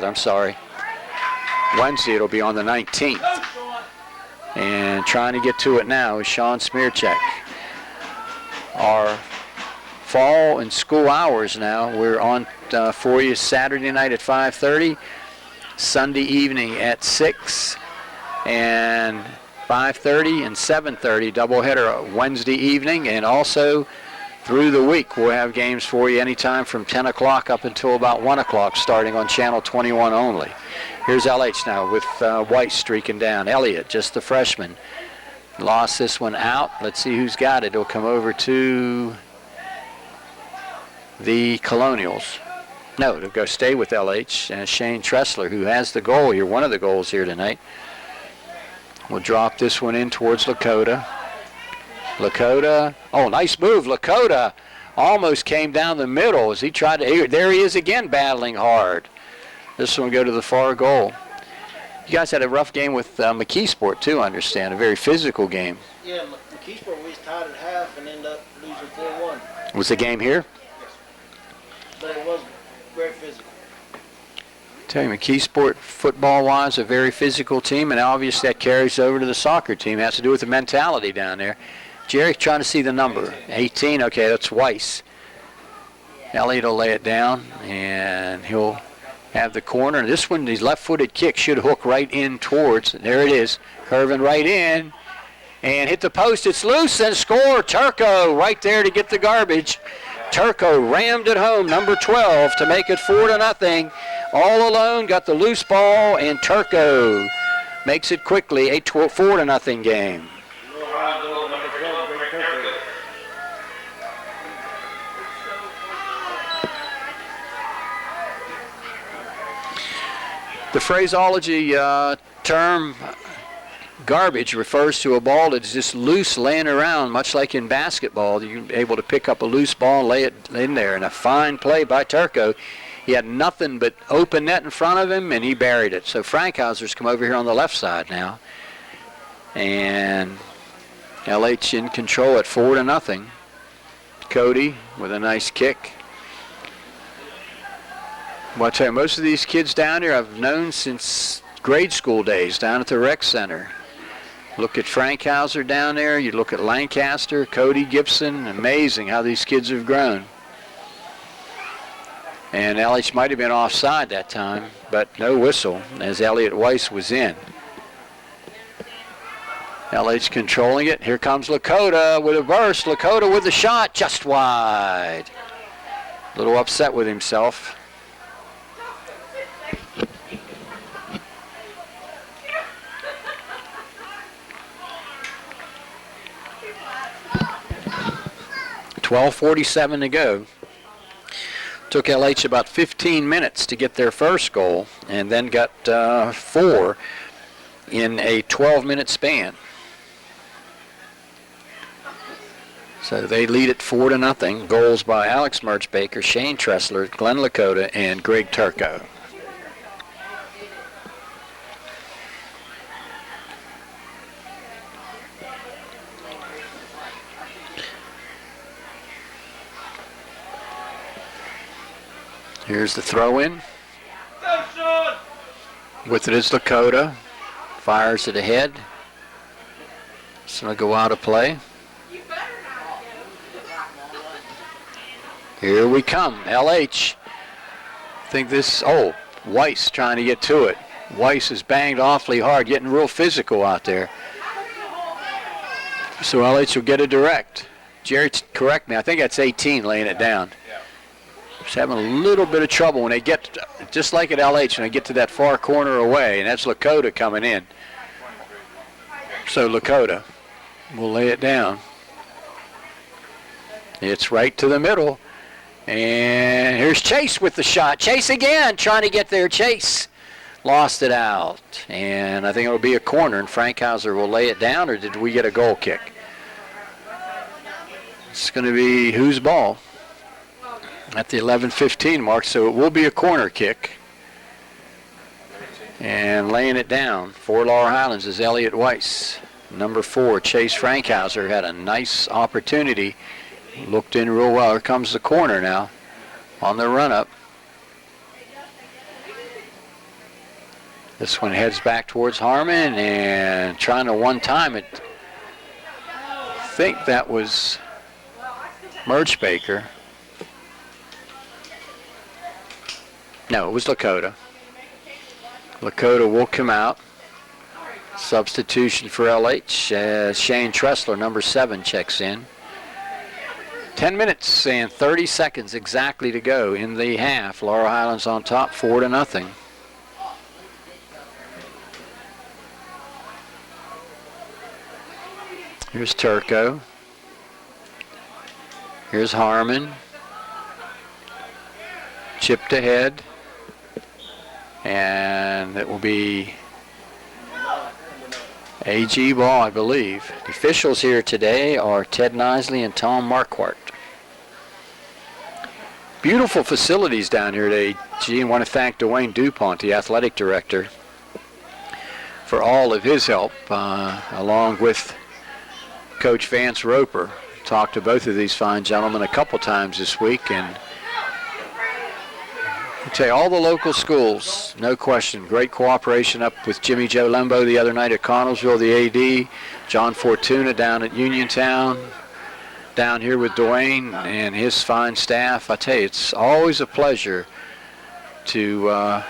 be on the 19th. And trying to get to it now is Sean Smearcheck. Our fall and school hours now, we're on for you Saturday night at 5:30, Sunday evening at 6, and 5:30 and 7:30 doubleheader Wednesday evening, and also through the week we'll have games for you anytime from 10 o'clock up until about 1 o'clock, starting on channel 21 only. Here's LH now with White streaking down. Elliott, just the freshman, lost this one out. Let's see who's got it. It'll come over to the Colonials. No, it'll go stay with LH. Shane Tressler, who has the goal here, one of the goals here tonight. We'll drop this one in towards Lakota. Lakota, oh, nice move. Lakota almost came down the middle as he tried to, there he is again battling hard. This one will go to the far goal. You guys had a rough game with McKeesport too, I understand, a very physical game. Yeah, McKeesport, we was tied at half and ended up losing 4-1. Was the game here? But it was very physical. Tell you, McKeesport, football-wise, a very physical team, and obviously that carries over to the soccer team. It has to do with the mentality down there. Jerry's trying to see the number. 18, okay, that's Weiss. Elliott will lay it down, and he'll have the corner. This one, his left-footed kick should hook right in towards, there it is, curving right in, and hit the post. It's loose, and score. Turco right there to get the garbage. Turco rammed it home, number 12, to make it 4-0. All alone, got the loose ball, and Turco makes it quickly a 4-0 game. The phraseology term garbage refers to a ball that's just loose laying around, much like in basketball. You're able to pick up a loose ball and lay it in there. And a fine play by Turco. He had nothing but open net in front of him, and he buried it. So Frankhauser's come over here on the left side now. And LH in control at 4-0. Cody with a nice kick. Well, I tell you, most of these kids down here I've known since grade school days down at the rec center. Look at Frankhauser down there. You look at Lancaster, Cody Gibson. Amazing how these kids have grown. And LH might have been offside that time, but no whistle as Elliot Weiss was in. LH controlling it. Here comes Lakota with a burst. Lakota with the shot, just wide. A little upset with himself. .12:47 to go. Took LH about 15 minutes to get their first goal, and then got 4 in a 12-minute span. So they lead it 4-0. Goals by Alex Merchbaker, Shane Tressler, Glenn Lakota, and Greg Turco. Here's the throw-in. With it is Lakota. Fires it ahead. It's going to go out of play. Here we come. LH. I think this, Weiss trying to get to it. Weiss is banged awfully hard, getting real physical out there. So LH will get a direct. Jerry, correct me. I think that's 18 laying it down. Just having a little bit of trouble when they get, just like at LH, when they get to that far corner away, and that's Lakota coming in. So Lakota will lay it down. It's right to the middle. And here's Chase with the shot. Chase again, trying to get there. Chase lost it out. And I think it'll be a corner, and Frankhauser will lay it down, or did we get a goal kick? It's going to be whose ball? At the 11:15 mark, so it will be a corner kick. And laying it down for Laurel Highlands is Elliot Weiss. Number 4, Chase Frankhauser, had a nice opportunity. Looked in real well. Here comes the corner now on the run-up. This one heads back towards Harmon and trying to one-time it. I think that was Merchbaker. No, it was Lakota. Lakota will come out. Substitution for LH as Shane Tressler, number 7, checks in. 10 minutes and 30 seconds exactly to go in the half. Laurel Highlands on top, 4-0. Here's Turco. Here's Harmon. Chipped ahead. And it will be AG ball, I believe. The officials here today are Ted Nisley and Tom Marquardt. Beautiful facilities down here at AG, and want to thank Dwayne DuPont, the athletic director, for all of his help, along with Coach Vance Roper. Talked to both of these fine gentlemen a couple times this week, and I tell you, all the local schools, no question, great cooperation up with Jimmy Joe Lembo the other night at Connellsville, the AD, John Fortuna down at Uniontown, down here with Dwayne and his fine staff. I tell you, it's always a pleasure to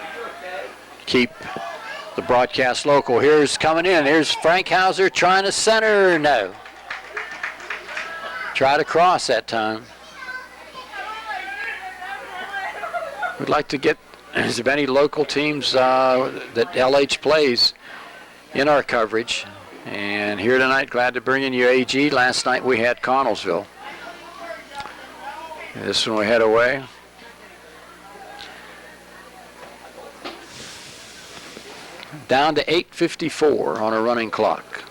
keep the broadcast local. Here's coming in. Here's Frankhauser trying to center. No. Try to cross that time. We'd like to get as many local teams that LH plays in our coverage. And here tonight, glad to bring in you AG. Last night we had Connellsville. This one we head away. Down to 8:54 on a running clock.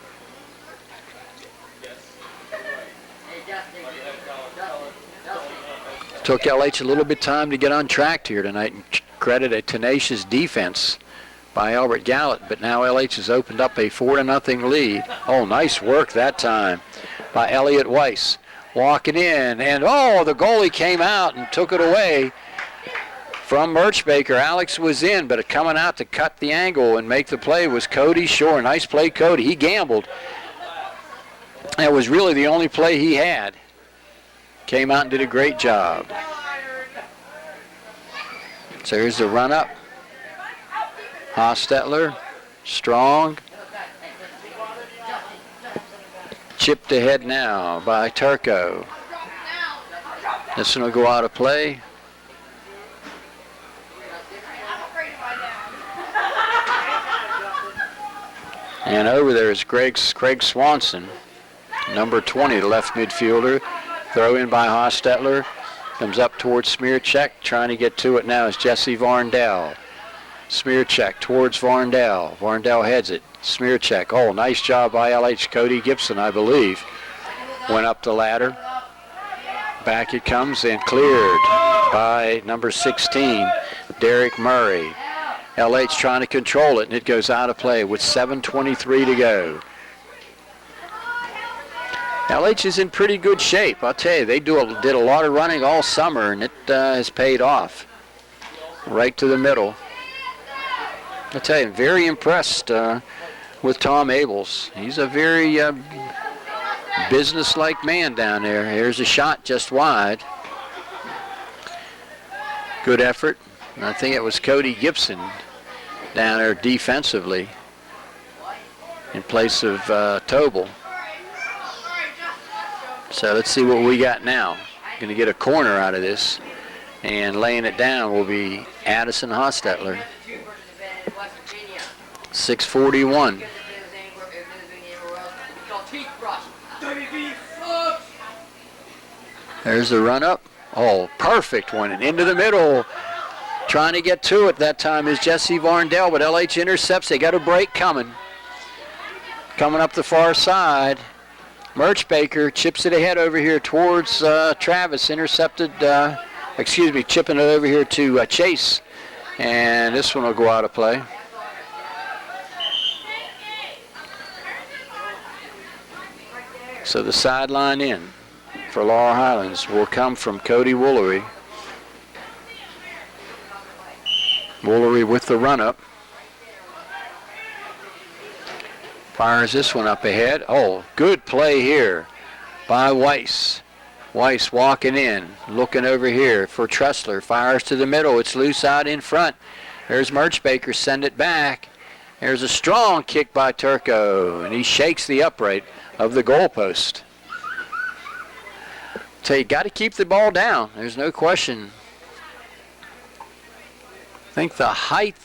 Took LH a little bit time to get on track here tonight, and credit a tenacious defense by Albert Gallatin, but now LH has opened up a 4-0 lead. Oh, nice work that time by Elliot Weiss. Walking in, and the goalie came out and took it away from Merchbaker. Alex was in, but coming out to cut the angle and make the play was Cody Shore. Nice play, Cody. He gambled. That was really the only play he had. Came out and did a great job. So here's the run up. Hostetler, strong. Chipped ahead now by Turco. This one will go out of play. And over there is Craig Swanson, number 20, the left midfielder. Throw in by Hostetler. Comes up towards Smearcheck. Trying to get to it now is Jesse Varndell. Smearcheck towards Varndell. Varndell heads it. Smearcheck. Oh, nice job by LH. Cody Gibson, I believe. Went up the ladder. Back it comes and cleared by number 16, Derek Murray. LH trying to control it, and it goes out of play with 7:23 to go. LH is in pretty good shape. I'll tell you, they did a lot of running all summer, and it has paid off. Right to the middle. I'll tell you, very impressed with Tom Abels. He's a very business-like man down there. Here's a shot just wide. Good effort. And I think it was Cody Gibson down there defensively in place of Tobel. So let's see what we got now. Going to get a corner out of this, and laying it down will be Addison Hostetler. 6:41. There's the run up. Oh, perfect one, and into the middle. Trying to get to it that time is Jesse Varndell, but LH intercepts. They got a break coming. Coming up the far side. Merchbaker chips it ahead over here towards Travis. Intercepted, chipping it over here to Chase. And this one will go out of play. So the sideline in for Laurel Highlands will come from Cody Woolery. Woolery with the run-up. Fires this one up ahead. Oh, good play here by Weiss. Weiss walking in, looking over here for Tressler. Fires to the middle. It's loose out in front. There's Merchbaker. Send it back. There's a strong kick by Turco, and he shakes the upright of the goalpost. So you got to keep the ball down. There's no question. I think the height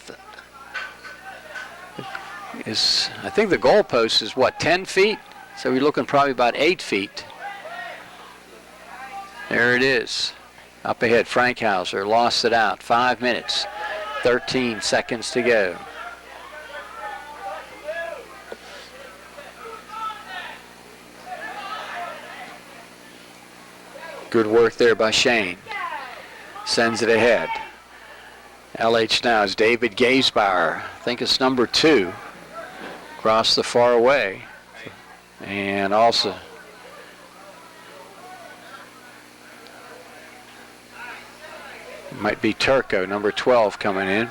is, I think the goalpost is what, 10 feet? So we're looking probably about 8 feet. There it is. Up ahead, Frankhauser lost it out. 5 minutes, 13 seconds to go. Good work there by Shane. Sends it ahead. LH now is David Gaisbauer. I think it's number 2. Across the far away. And also might be Turco, number 12, coming in.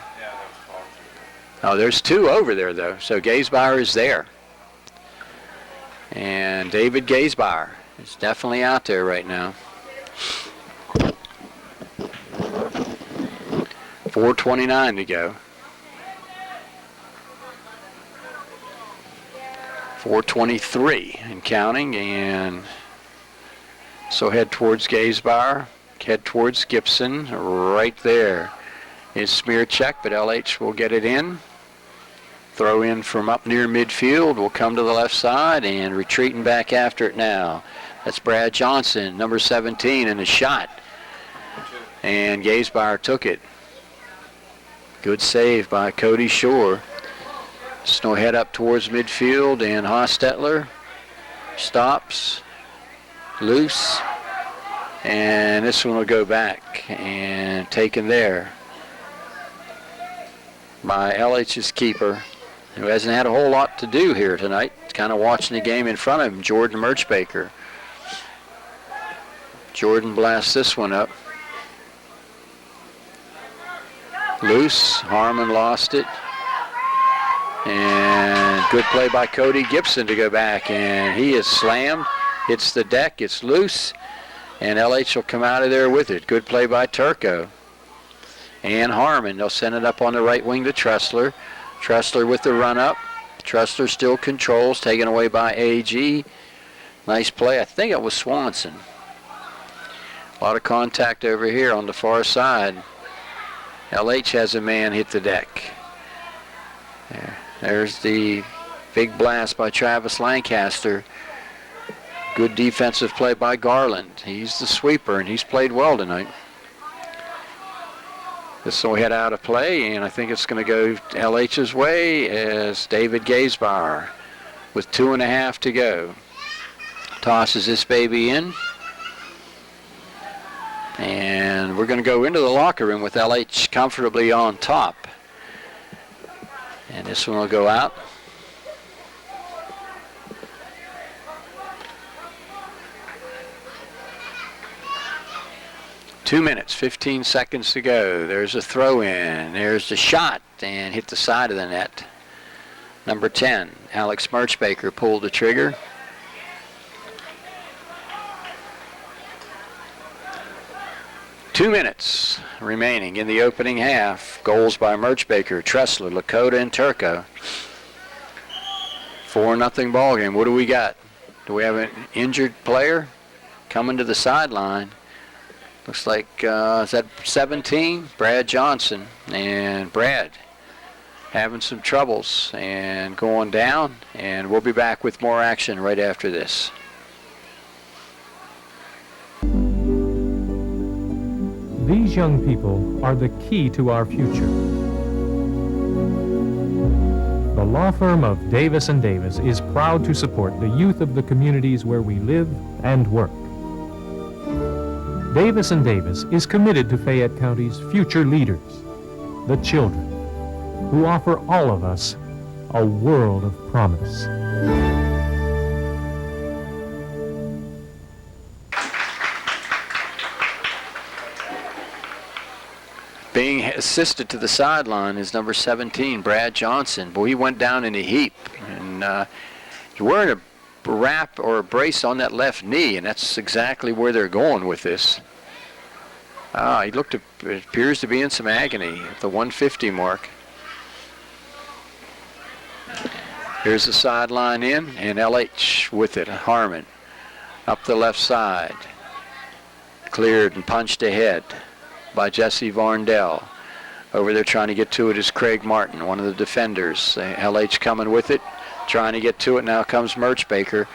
Oh, there's 2 over there, though. So Gaisbauer is there. And David Gaisbauer is definitely out there right now. 4:29 to go. 4:23 and counting, and so head towards Gaisbauer, head towards Gibson. Right there is Smearcheck, but LH will get it in. Throw in from up near midfield will come to the left side, and retreating back after it now. That's Brad Johnson, number 17, and a shot. And Gaisbauer took it. Good save by Cody Shore. Snow head up towards midfield, and Hostetler stops, loose, and this one will go back and taken there by LH's keeper, who hasn't had a whole lot to do here tonight. He's kind of watching the game in front of him, Jordan Merchbaker. Jordan blasts this one up. Loose, Harmon lost it. And good play by Cody Gibson to go back, and he is slammed, hits the deck, it's loose, and LH will come out of there with it. Good play by Turco. and Harmon. They'll send it up on the right wing to Tressler. Tressler with the run up. Tressler still controls, taken away by AG. Nice play. I think it was Swanson. A lot of contact over here on the far side. LH has a man hit the deck. There's the big blast by Travis Lancaster. Good defensive play by Garland. He's the sweeper, and he's played well tonight. This will head out of play, and I think it's going to go LH's way as David Gaisbauer with 2.5 to go. Tosses this baby in. And we're going to go into the locker room with LH comfortably on top. And this one will go out. Two minutes, 15 seconds to go. There's a throw in. There's the shot and hit the side of the net. Number 10, Alex Merchbaker pulled the trigger. Two minutes remaining in the opening half. Goals by Merchbaker, Tressler, Lakota, and Turco. 4-0 ball game. What do we got? Do we have an injured player coming to the sideline? Looks like, is that 17? Brad Johnson. And Brad having some troubles and going down. And we'll be back with more action right after this. These young people are the key to our future. The law firm of Davis & Davis is proud to support the youth of the communities where we live and work. Davis & Davis is committed to Fayette County's future leaders, the children, who offer all of us a world of promise. Being assisted to the sideline is number 17, Brad Johnson. Boy, he went down in a heap. And he's wearing a wrap or a brace on that left knee, and that's exactly where they're going with this. He looked, it appears to be in some agony at the 150 mark. Here's the sideline in, and LH with it, Harmon. Up the left side. Cleared and punched ahead by Jesse Varndell. Over there trying to get to it is Craig Martin, one of the defenders. LH coming with it, trying to get to it. Now comes Merchbaker.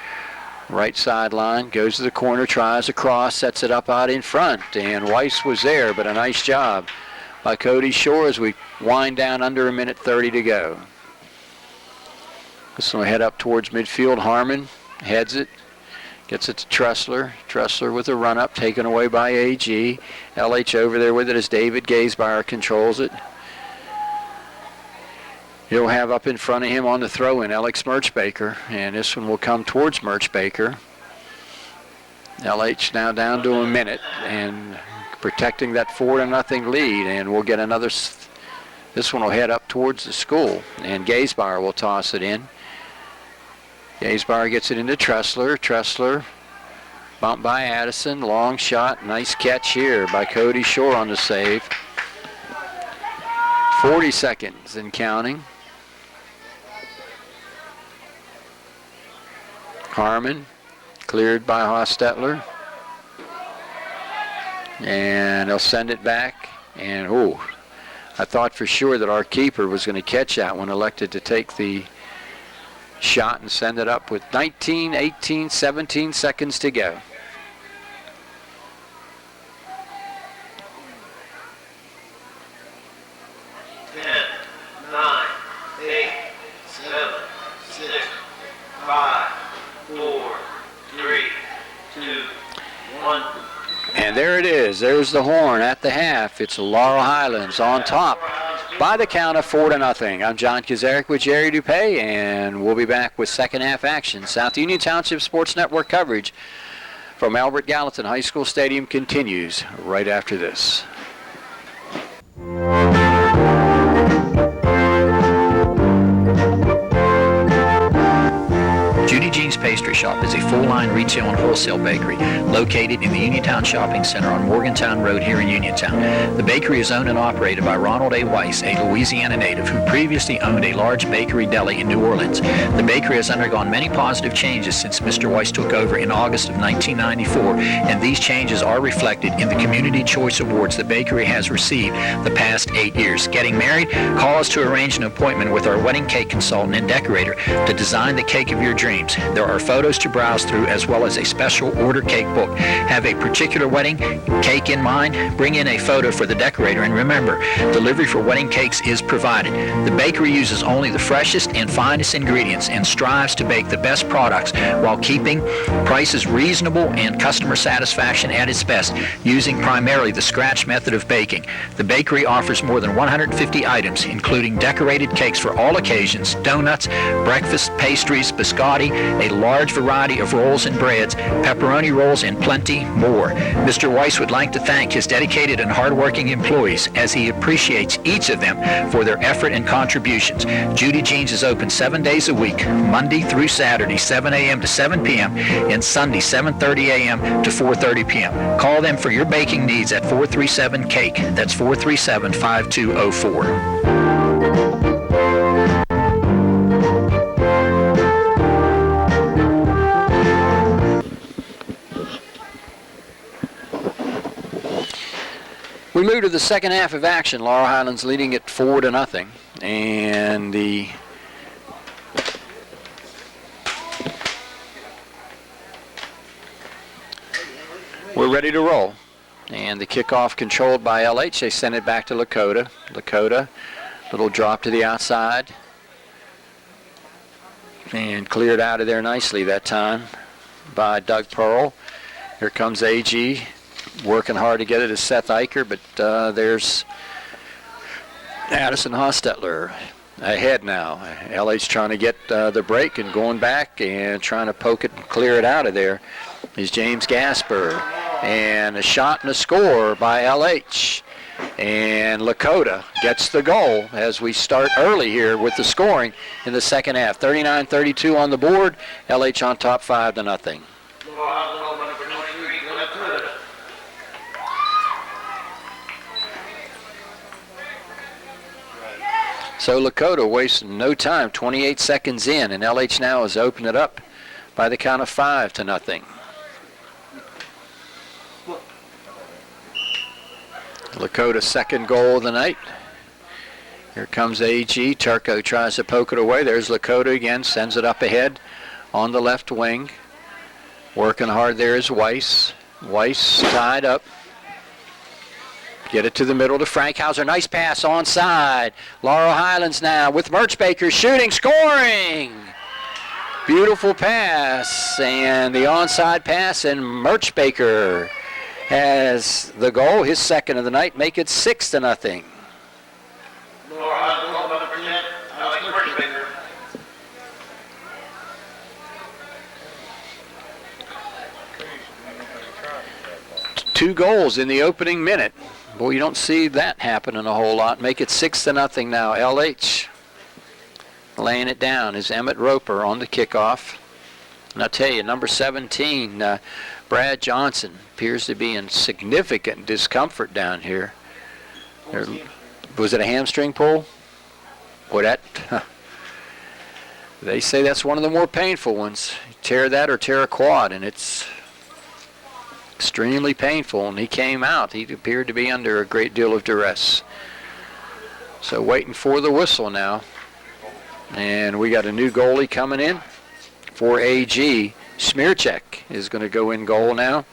Right sideline, goes to the corner, tries a cross, sets it up out in front. And Weiss was there, but a nice job by Cody Shore as we wind down under a minute 30 to go. This one will head up towards midfield. Harmon heads it. Gets it to Tressler. Tressler with a run-up, taken away by AG. LH over there with it as David Gaisbauer controls it. He'll have up in front of him on the throw-in Alex Merchbaker, and this one will come towards Merchbaker. LH now down to a minute and protecting that 4-0 lead, and we'll get another. This one will head up towards the school, and Gaisbauer will toss it in. Gaisbauer gets it into Tressler. Tressler bumped by Addison. Long shot. Nice catch here by Cody Shore on the save. 40 seconds and counting. Harmon cleared by Hostetler. And they'll send it back. And, I thought for sure that our keeper was going to catch that one, elected to take the shot and send it up with 19, 18, 17 seconds to go. And there it is. There's the horn at the half. It's Laurel Highlands on top by the count of 4-0. I'm John Kazarek with Jerry Dupay, and we'll be back with second half action. South Union Township Sports Network coverage from Albert Gallatin High School Stadium continues right after this. Judy Jean's Pastry Shop is a full-line retail and wholesale bakery located in the Uniontown Shopping Center on Morgantown Road here in Uniontown. The bakery is owned and operated by Ronald A. Weiss, a Louisiana native who previously owned a large bakery deli in New Orleans. The bakery has undergone many positive changes since Mr. Weiss took over in August of 1994, and these changes are reflected in the Community Choice Awards the bakery has received the past 8 years. Getting married? Call us to arrange an appointment with our wedding cake consultant and decorator to design the cake of your dreams. There are photos to browse through as well as a special order cake book. Have a particular wedding cake in mind? Bring in a photo for the decorator, and remember, delivery for wedding cakes is provided. The bakery uses only the freshest and finest ingredients and strives to bake the best products while keeping prices reasonable and customer satisfaction at its best, using primarily the scratch method of baking. The bakery offers more than 150 items, including decorated cakes for all occasions, donuts, breakfast, pastries, biscotti, a large variety of rolls and breads, pepperoni rolls, and plenty more. Mr. Weiss would like to thank his dedicated and hardworking employees as he appreciates each of them for their effort and contributions. Judy Jeans is open 7 days a week, Monday through Saturday, 7 a.m. to 7 p.m., and Sunday, 7:30 a.m. to 4:30 p.m. Call them for your baking needs at 437-CAKE. That's 437-5204. We move to the second half of action. Laurel Highlands leading it 4-0, and we're ready to roll. And the kickoff controlled by LH. They send it back to Lakota. Lakota, little drop to the outside, and cleared out of there nicely that time by Doug Pearl. Here comes AG. Working hard to get it to Seth Eicher, but there's Addison Hostetler ahead now. LA's trying to get the break and going back and trying to poke it and clear it out of there is James Gasper. And a shot and a score by LH. And Lakota gets the goal as we start early here with the scoring in the second half. 39-32 on the board. LH on top 5-0. So Lakota wasting no time, 28 seconds in, and LH now has opened it up by the count of 5-0. Lakota's second goal of the night. Here comes AG. Turco tries to poke it away. There's Lakota again, sends it up ahead on the left wing. Working hard there is Weiss. Weiss tied up. Get it to the middle to Frank Hauser. Nice pass onside. Laurel Highlands now with Merchbaker shooting, scoring. Beautiful pass, and the onside pass, and Merchbaker has the goal, his second of the night, make it 6-0. Two goals in the opening minute. Boy, you don't see that happening a whole lot. Make it 6-0 now. LH laying it down is Emmett Roper on the kickoff. And I'll tell you, number 17, Brad Johnson, appears to be in significant discomfort down here. Was it a hamstring pull? Boy, that, they say that's one of the more painful ones. Tear that or tear a quad, and it's extremely painful, and he came out. He appeared to be under a great deal of duress. So waiting for the whistle now. And we got a new goalie coming in for AG. Smearcheck is going to go in goal now.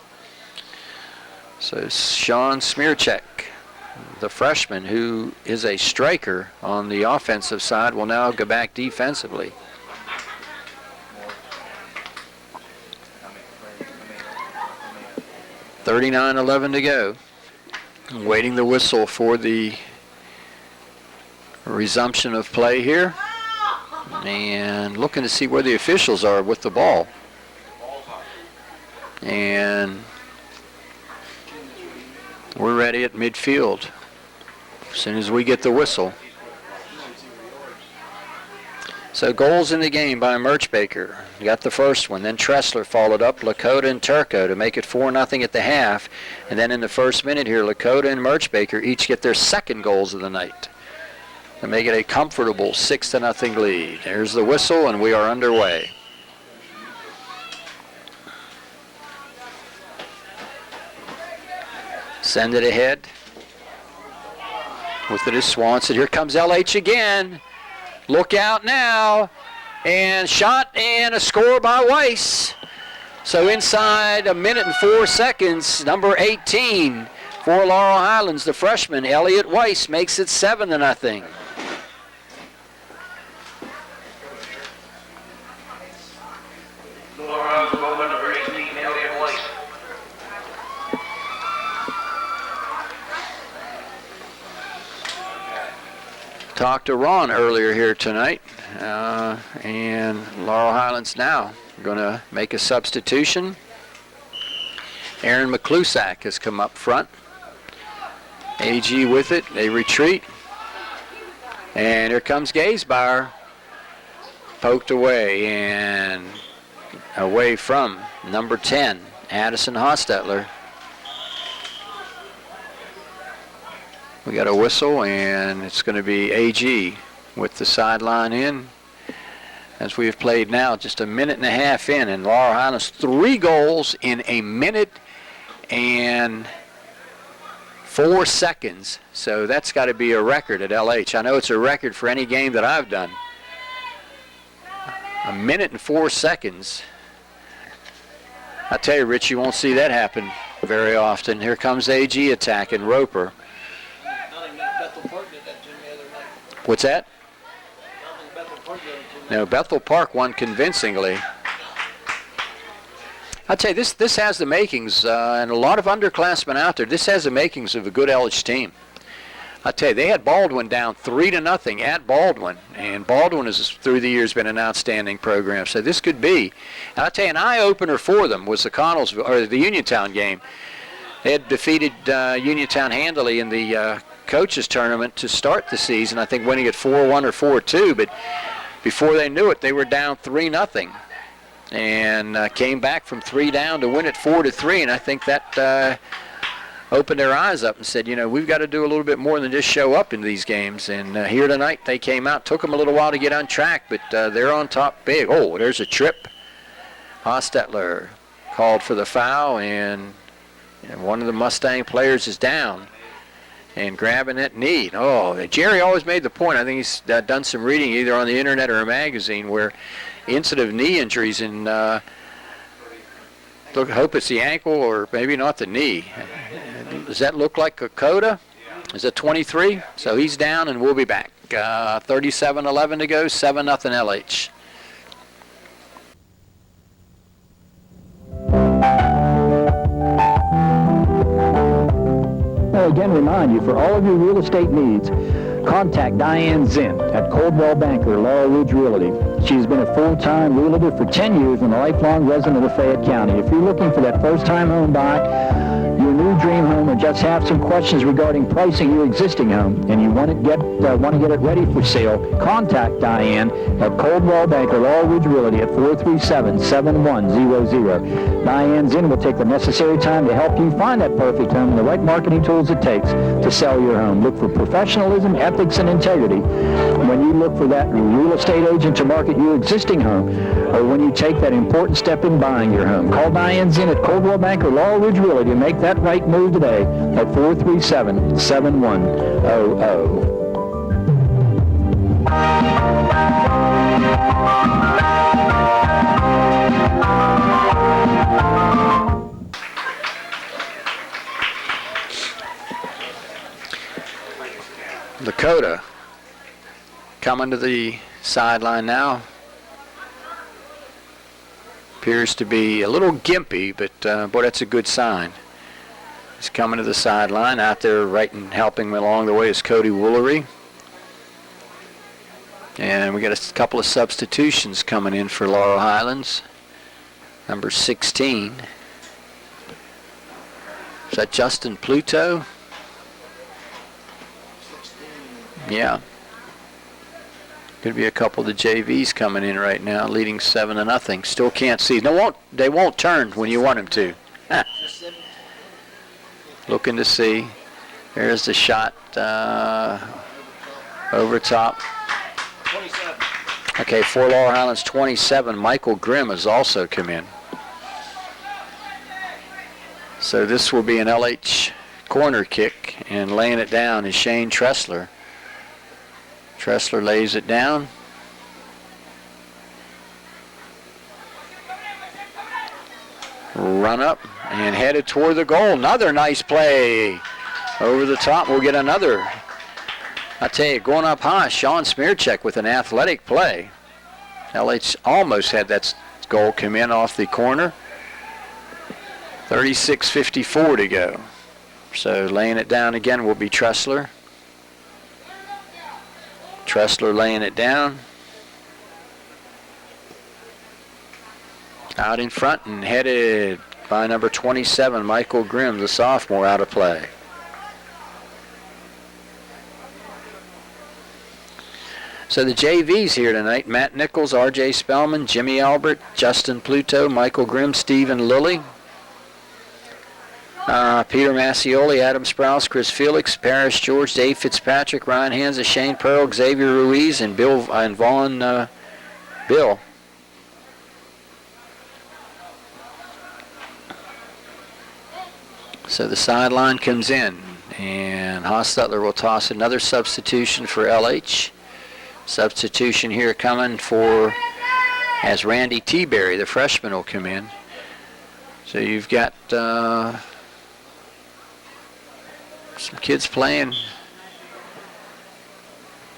So Sean Smearcheck, the freshman who is a striker on the offensive side, will now go back defensively. $39-11 to go. Waiting the whistle for the resumption of play here. And looking to see where the officials are with the ball. And we're ready at midfield as soon as we get the whistle. So goals in the game by Merchbaker. Got the first one. Then Tressler followed up Lakota and Turco to make it 4-0 at the half. And then in the first minute here, Lakota and Merchbaker each get their second goals of the night to make it a comfortable 6-0 lead. There's the whistle, and we are underway. Send it ahead. With it is Swanson. Here comes LH again. Look out now. And shot and a score by Weiss. So inside a minute and 4 seconds, number 18 for Laurel Highlands, the freshman, Elliot Weiss, makes it 7-0. Talked to Ron earlier here tonight, and Laurel Highlands now going to make a substitution. Aaron McClusack has come up front. AG with it, they retreat. And here comes Gazebuyer. Poked away and away from number 10, Addison Hostetler. We got a whistle, and it's going to be AG with the sideline in. As we have played now, just a minute and a half in, and Laurel Highlands 3 goals in a minute and 4 seconds. So that's got to be a record at LH. I know it's a record for any game that I've done. A minute and 4 seconds. I tell you, Rich, you won't see that happen very often. Here comes AG attacking Roper. What's that? No, Bethel Park won convincingly. I'll tell you, this has the makings, and a lot of underclassmen out there, this has the makings of a good LH team. I'll tell you, they had Baldwin down 3-0 at Baldwin, and Baldwin has through the years been an outstanding program. So this could be, and I'll tell you, an eye-opener for them was the Connellsville, or the Uniontown game. They had defeated Uniontown handily in the coaches tournament to start the season, I think winning it 4-1 or 4-2, but before they knew it, they were down 3-0 and came back from 3 down to win it 4-3, and I think that opened their eyes up and said, you know, we've got to do a little bit more than just show up in these games. And here tonight they came out, took them a little while to get on track, but they're on top big. Oh, there's a trip. Hostetler called for the foul, and one of the Mustang players is down and grabbing that knee. Oh, Jerry always made the point, I think he's done some reading either on the internet or a magazine, where incident of knee injuries, and hope it's the ankle or maybe not the knee. Does that look like a coda? Is it 23? So he's down, and we'll be back. 37-11 to go, 7-0 LH. I'll again remind you, for all of your real estate needs, contact Diane Zinn at Coldwell Banker, Laurel Ridge Realty. She's been a full-time realtor for 10 years and a lifelong resident of Fayette County. If you're looking for that first-time home buy, your new dream home, or just have some questions regarding pricing your existing home, and you want to get it ready for sale, contact Diane at Coldwell Banker, Laurel Ridge Realty at 437-7100. Diane Zinn will take the necessary time to help you find that perfect home and the right marketing tools it takes to sell your home. Look for professionalism, ethics, and integrity when you look for that real estate agent to market your existing home, or when you take that important step in buying your home. Call Diane Zinn at Coldwell Banker, Laurel Ridge Realty to make that right move today at 437-7100. Lakota coming to the sideline now. Appears to be a little gimpy, but boy, that's a good sign. He's coming to the sideline. Out there right and helping him along the way is Cody Woolery. And we got a couple of substitutions coming in for Laurel Highlands. Number 16. Is that Justin Pluto? Yeah. Could be a couple of the JVs coming in right now, leading 7-0. Still can't see. They won't turn when you want them to. Looking to see. There's the shot over top. 27. Okay, for Laurel Highlands 27, Michael Grimm has also come in. So this will be an LH corner kick, and laying it down is Shane Tressler. Tressler lays it down. Run up and headed toward the goal. Another nice play over the top. We'll get another. I tell you, going up high, Sean Smearcheck with an athletic play. LH almost had that goal come in off the corner. 36:54 to go. So laying it down again will be Tressler. Tressler laying it down. Out in front and headed by number 27, Michael Grimm, the sophomore, out of play. So the JVs here tonight: Matt Nichols, R.J. Spellman, Jimmy Albert, Justin Pluto, Michael Grimm, Stephen Lilly, Peter Massioli, Adam Sprouse, Chris Felix, Parrish George, Dave Fitzpatrick, Ryan Hansa, Shane Pearl, Xavier Ruiz, and Vaughn Bill. So the sideline comes in, and Hostetler will toss another substitution for LH. Substitution here coming for, as Randy Teaberry, the freshman, will come in. So you've got some kids playing.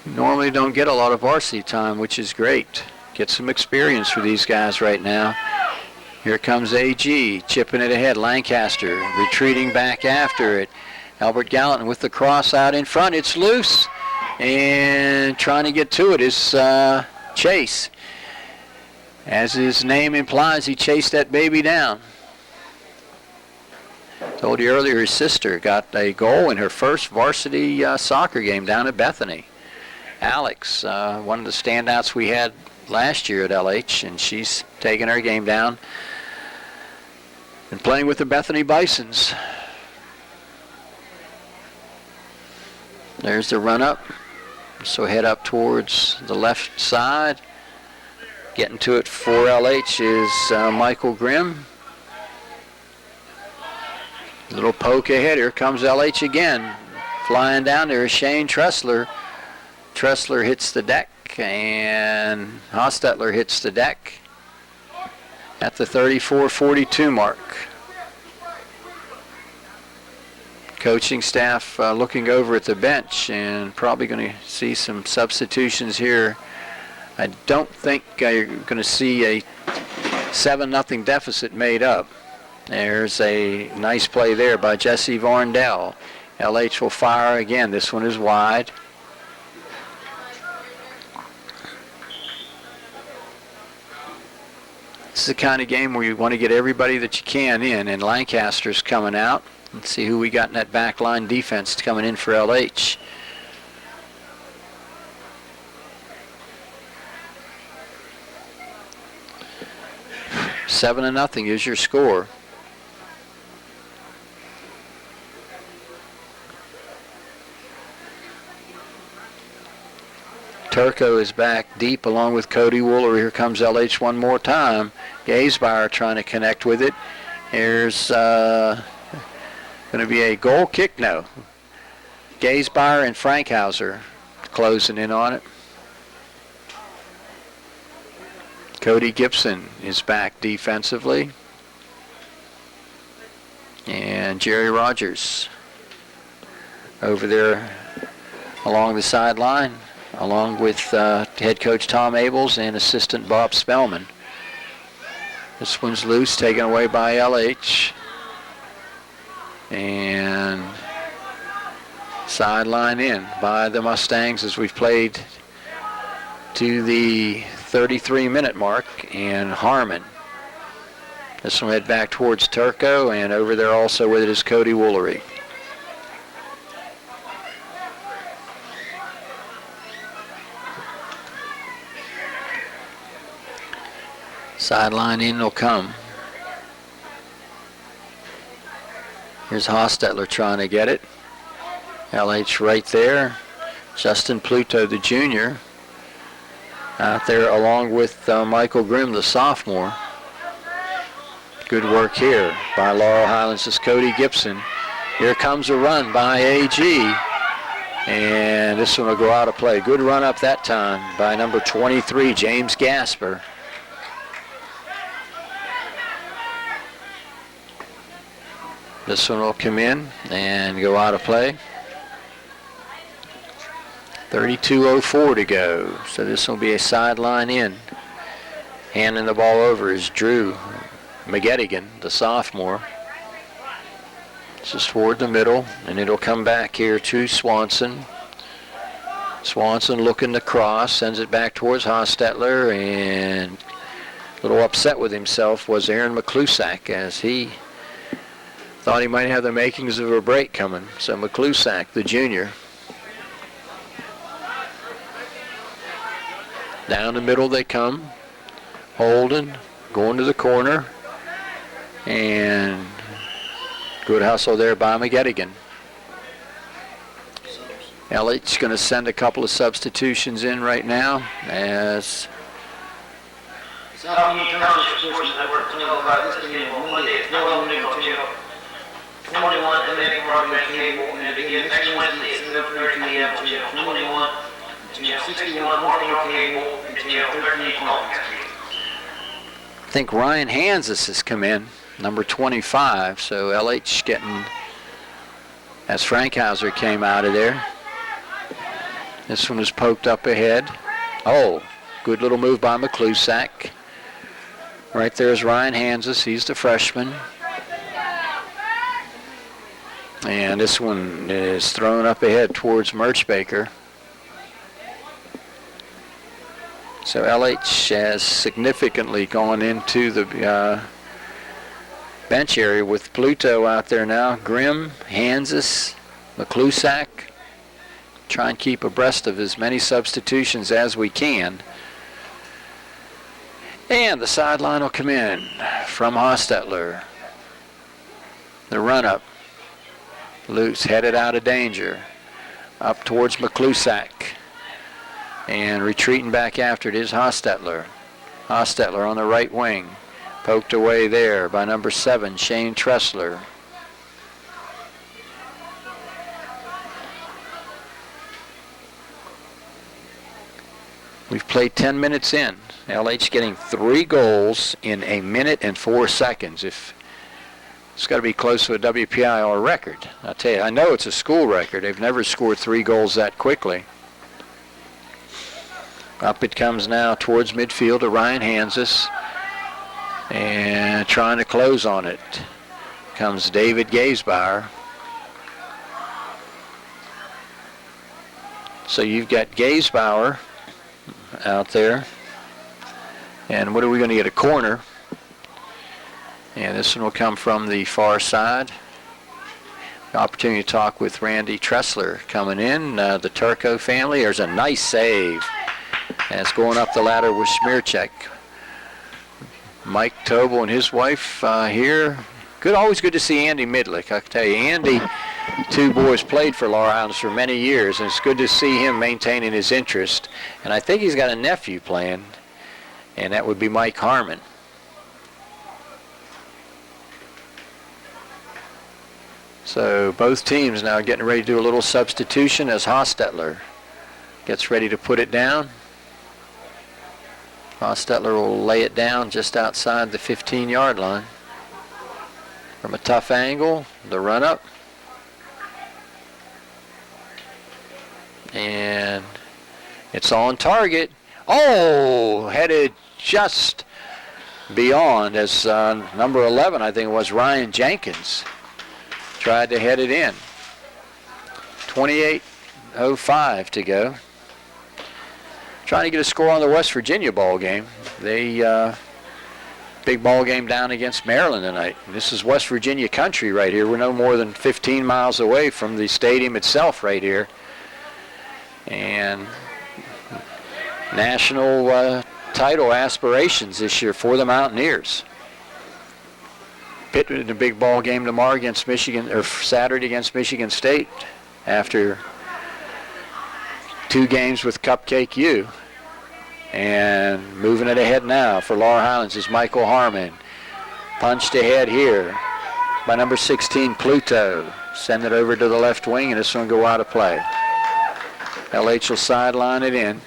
Normally don't get a lot of varsity time, which is great. Get some experience for these guys right now. Here comes AG, chipping it ahead. Lancaster retreating back after it. Albert Gallatin with the cross out in front. It's loose. And trying to get to it is Chase. As his name implies, he chased that baby down. Told you earlier, his sister got a goal in her first varsity soccer game down at Bethany. Alex, one of the standouts we had last year at LH, and she's taken her game down and playing with the Bethany Bisons. There's the run up. So head up towards the left side. Getting to it for LH is Michael Grimm. Little poke ahead. Here comes LH again. Flying down there is Shane Tressler. Tressler hits the deck, and Hostetler hits the deck at the 34-42 mark. Coaching staff looking over at the bench and probably going to see some substitutions here. I don't think you're going to see a 7-0 deficit made up. There's a nice play there by Jesse Varndell. LH will fire again. This one is wide. This is the kind of game where you want to get everybody that you can in, and Lancaster's coming out. Let's see who we got in that back line defense coming in for LH. 7-0 is your score. Turco is back deep along with Cody Wooler. Here comes LH one more time. Gazebuyer trying to connect with it. There's going to be a goal kick. No. Gazebuyer and Frankhauser closing in on it. Cody Gibson is back defensively. And Jerry Rogers over there along the sideline, along with head coach Tom Abels and assistant Bob Spellman. This one's loose, taken away by LH. And sideline in by the Mustangs as we've played to the 33-minute mark. And Harmon. This one head back towards Turco, and over there also with it is Cody Woolery. Sideline in will come. Here's Hostetler trying to get it. LH right there. Justin Pluto, the junior, out there along with Michael Grimm, the sophomore. Good work here by Laurel Highlands' Cody Gibson. Here comes a run by AG. And this one will go out of play. Good run up that time by number 23, James Gasper. This one will come in and go out of play. 32:04 to go. So this will be a sideline in. Handing the ball over is Drew McGettigan, the sophomore. Just toward the middle, and it'll come back here to Swanson. Swanson looking to cross, sends it back towards Hostetler, and a little upset with himself was Aaron McClusack as he thought he might have the makings of a break coming. So McClusack, the junior. Down the middle they come. Holden going to the corner, and good hustle there by McGettigan. LH going to send a couple of substitutions in right now as South Union Township Sports Network told about this game on Monday at 12 noon on channel 21 Atlantic Broadband Cable, and it begins next Wednesday at 7:30 p.m. on channel 21, channel 61 Morning Cable, and channel 13 Conference Cable. I think Ryan Hansis has come in, number 25, so LH getting, as Frankhauser came out of there. This one was poked up ahead. Oh, good little move by McClusack. Right there's Ryan Hansis, he's the freshman. And this one is thrown up ahead towards Merchbaker. So LH has significantly gone into the bench area with Pluto out there now. Grimm, Hansis, McClusack. Try and keep abreast of as many substitutions as we can. And the sideline will come in from Hostetler. The run-up. Loose, headed out of danger. Up towards McClusack. And retreating back after it is Hostetler. Hostetler on the right wing. Poked away there by number 7, Shane Tressler. We've played 10 minutes in. LH getting 3 goals in 1 minute and 4 seconds. If it's got to be close to a WPIAL record. I'll tell you, I know it's a school record. They've never scored 3 goals that quickly. Up it comes now towards midfield to Ryan Hansis. And trying to close on it comes David Gaisbauer. So you've got Gaisbauer out there. And what are we going to get? A corner. And this one will come from the far side. The opportunity to talk with Randy Tressler coming in. The Turco family. There's a nice save. And it's going up the ladder with Smearcheck. Mike Tobel and his wife here. Always good to see Andy Midlick. I can tell you, Andy, 2 boys played for Laurel Highlands for many years, and it's good to see him maintaining his interest. And I think he's got a nephew playing, and that would be Mike Harmon. So both teams now getting ready to do a little substitution as Hostetler gets ready to put it down. Hostetler will lay it down just outside the 15-yard line. From a tough angle, the run-up. And it's on target. Oh, headed just beyond as number 11, I think it was Ryan Jenkins, tried to head it in. 28:05 to go. Trying to get a score on the West Virginia ball game. They big ball game down against Maryland tonight. This is West Virginia country right here. We're no more than 15 miles away from the stadium itself right here. And national title aspirations this year for the Mountaineers. Pitt in a big ball game tomorrow against Michigan, or Saturday against Michigan State after 2 games with Cupcake U. And moving it ahead now for Laurel Highlands is Michael Harmon. Punched ahead here by number 16, Pluto. Send it over to the left wing, and this one go out of play. LH will sideline it in.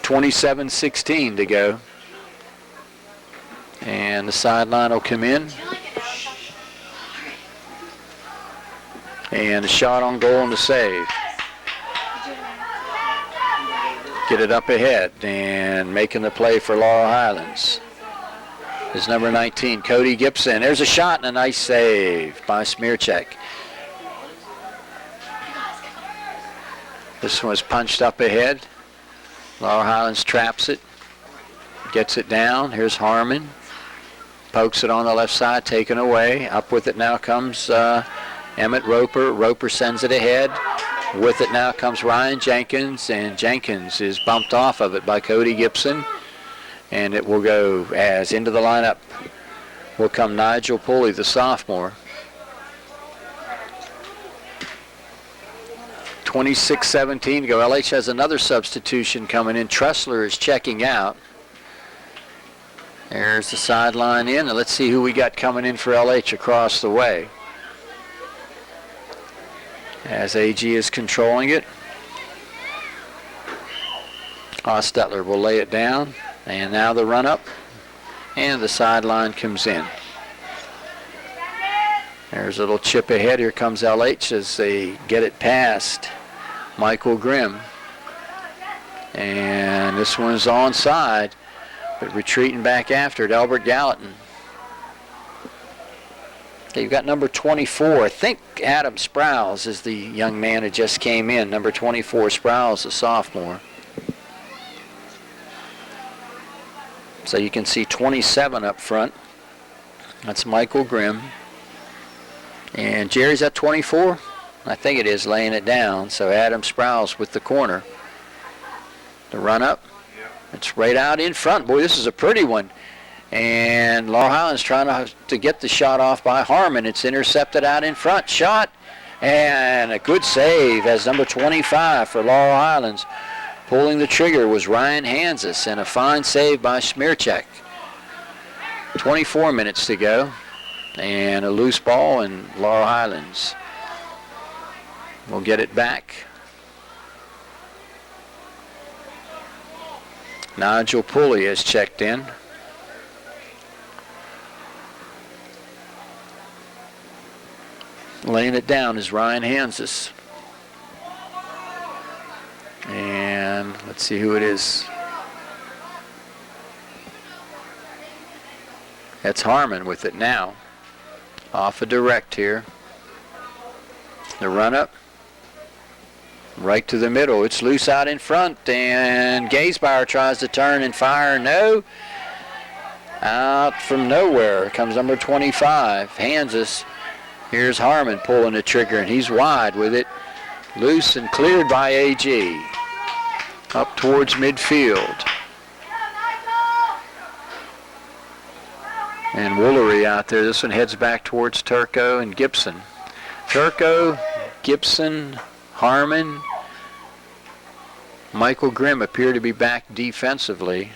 27-16 to go. And the sideline will come in. And a shot on goal and a save. Get it up ahead, and making the play for Laurel Highlands is number 19, Cody Gibson. There's a shot and a nice save by Smearcheck. This one was punched up ahead. Laurel Highlands traps it, gets it down. Here's Harmon. Pokes it on the left side, taken away. Up with it now comes Emmett Roper. Roper sends it ahead. With it now comes Ryan Jenkins, and Jenkins is bumped off of it by Cody Gibson. And it will go as into the lineup will come Nigel Pulley, the sophomore. 26-17 to go. LH has another substitution coming in. Tressler is checking out. There's the sideline in, and let's see who we got coming in for LH across the way. As AG is controlling it. Hostetler will lay it down, and now the run up, and the sideline comes in. There's a little chip ahead. Here comes LH as they get it past Michael Grimm. And this one's onside, but retreating back after it, Albert Gallatin. Okay, you've got number 24. I think Adam Sprouse is the young man who just came in. Number 24, Sprouse, a sophomore. So you can see 27 up front. That's Michael Grimm. And Jerry's at 24? I think it is, laying it down. So Adam Sprouse with the corner. The run up. It's right out in front. Boy, this is a pretty one. And Laurel Highlands trying to get the shot off by Harmon. It's intercepted out in front. Shot. And a good save as number 25 for Laurel Highlands. Pulling the trigger was Ryan Hansis, and a fine save by Smearcheck. 24 minutes to go. And a loose ball, and Laurel Highlands will get it back. Nigel Pulley has checked in. Laying it down is Ryan Hansis. And let's see who it is. That's Harmon with it now. Off a direct here. The run up. Right to the middle. It's loose out in front, and Gaisbauer tries to turn and fire. No. Out from nowhere comes number 25, Hansis. Here's Harmon pulling the trigger, and he's wide with it. Loose and cleared by AG. Up towards midfield. And Woolery out there. This one heads back towards Turco and Gibson. Turco, Gibson, Harmon, Michael Grimm appear to be back defensively.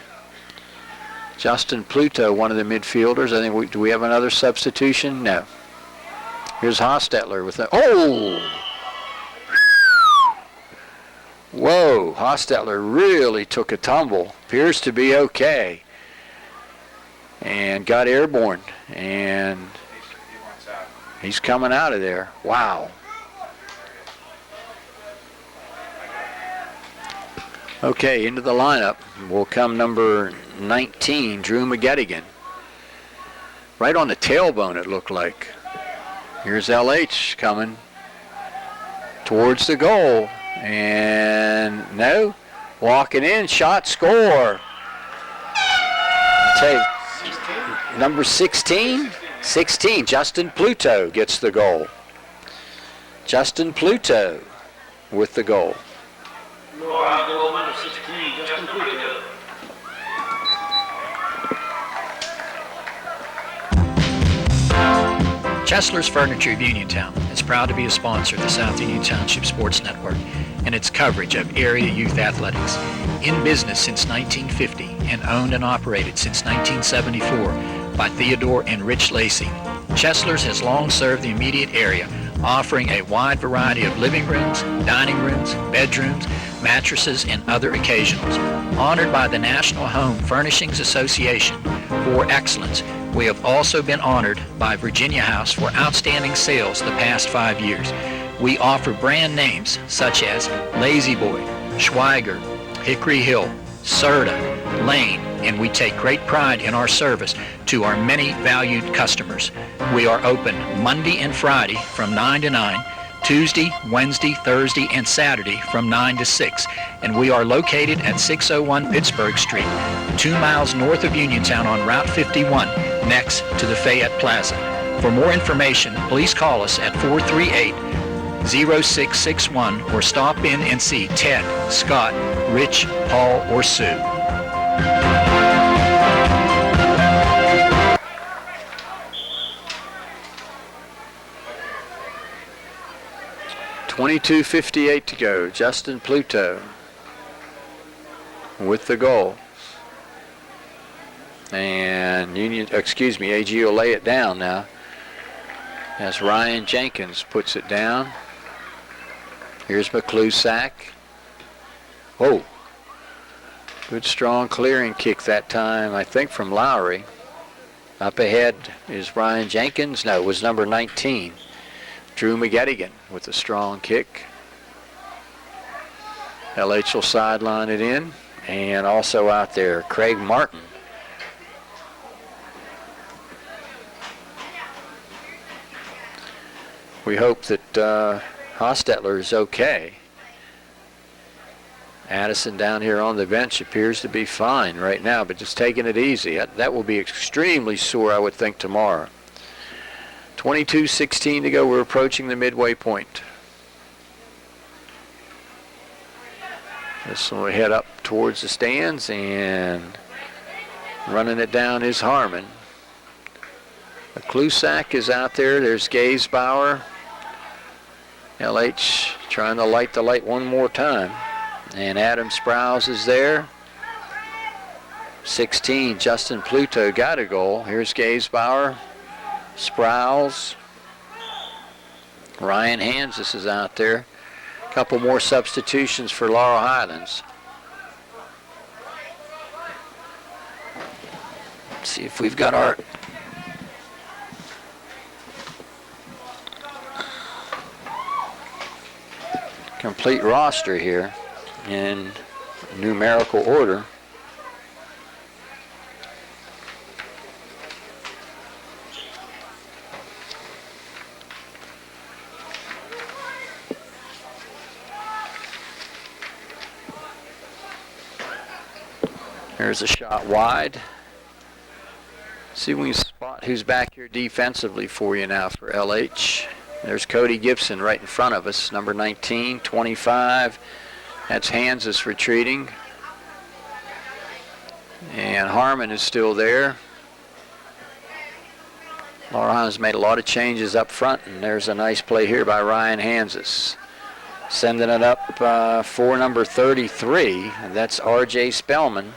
Justin Pluto, one of the midfielders. I think do we have another substitution? No. Here's Hostetler with a Whoa, Hostetler really took a tumble. Appears to be okay. And got airborne. And he's coming out of there. Wow. Okay, into the lineup will come number 19, Drew McGettigan. Right on the tailbone, it looked like. Here's LH coming towards the goal. And no, walking in, shot, score. I'll tell you, number 16, Justin Pluto gets the goal. Justin Pluto with the goal. Laurel Highlands goal number 16, Justin Pluto. Chesler's Furniture of Uniontown is proud to be a sponsor of the South Union Township Sports Network and its coverage of area youth athletics. In business since 1950 and owned and operated since 1974 by Theodore and Rich Lacey, Chesler's has long served the immediate area, offering a wide variety of living rooms, dining rooms, bedrooms, mattresses, and other occasionals. Honored by the National Home Furnishings Association for excellence, we have also been honored by Virginia House for outstanding sales the past 5 years. We offer brand names such as Lazy Boy, Schweiger, Hickory Hill, Serta, Lane, and we take great pride in our service to our many valued customers. We are open Monday and Friday from 9 to 9, Tuesday, Wednesday, Thursday, and Saturday from 9 to 6, and we are located at 601 Pittsburgh Street, 2 miles north of Uniontown on Route 51, next to the Fayette Plaza. For more information, please call us at 438-0661 or stop in and see Ted, Scott, Rich, Paul, or Sue. .22:58 to go. Justin Pluto with the goal. And AG will lay it down now as Ryan Jenkins puts it down. Here's McClusack. Whoa. Good strong clearing kick that time, I think, from Lowry. Up ahead is Ryan Jenkins. No, it was number 19. Drew McGettigan with a strong kick. LH will sideline it in. And also out there, Craig Martin. We hope that Hostetler is okay. Addison down here on the bench appears to be fine right now, but just taking it easy. That will be extremely sore, I would think, tomorrow. 22:16 to go. We're approaching the midway point. This one will head up towards the stands, and running it down is Harmon. Klusak is out there. There's Gaysbauer. LH trying to light the light one more time. And Adam Sprouse is there. 16, Justin Pluto got a goal. Here's Gaysbauer. Sprouse. Ryan Hansis is out there. A couple more substitutions for Laurel Highlands. Let's see if we've got our complete roster here in numerical order. There's a shot wide. See if we can spot who's back here defensively for you now for LH. There's Cody Gibson right in front of us, number 19, 25. That's Hansis retreating. And Harmon is still there. Laurel Highlands made a lot of changes up front, and there's a nice play here by Ryan Hansis. Sending it up for number 33, and that's R.J. Spellman.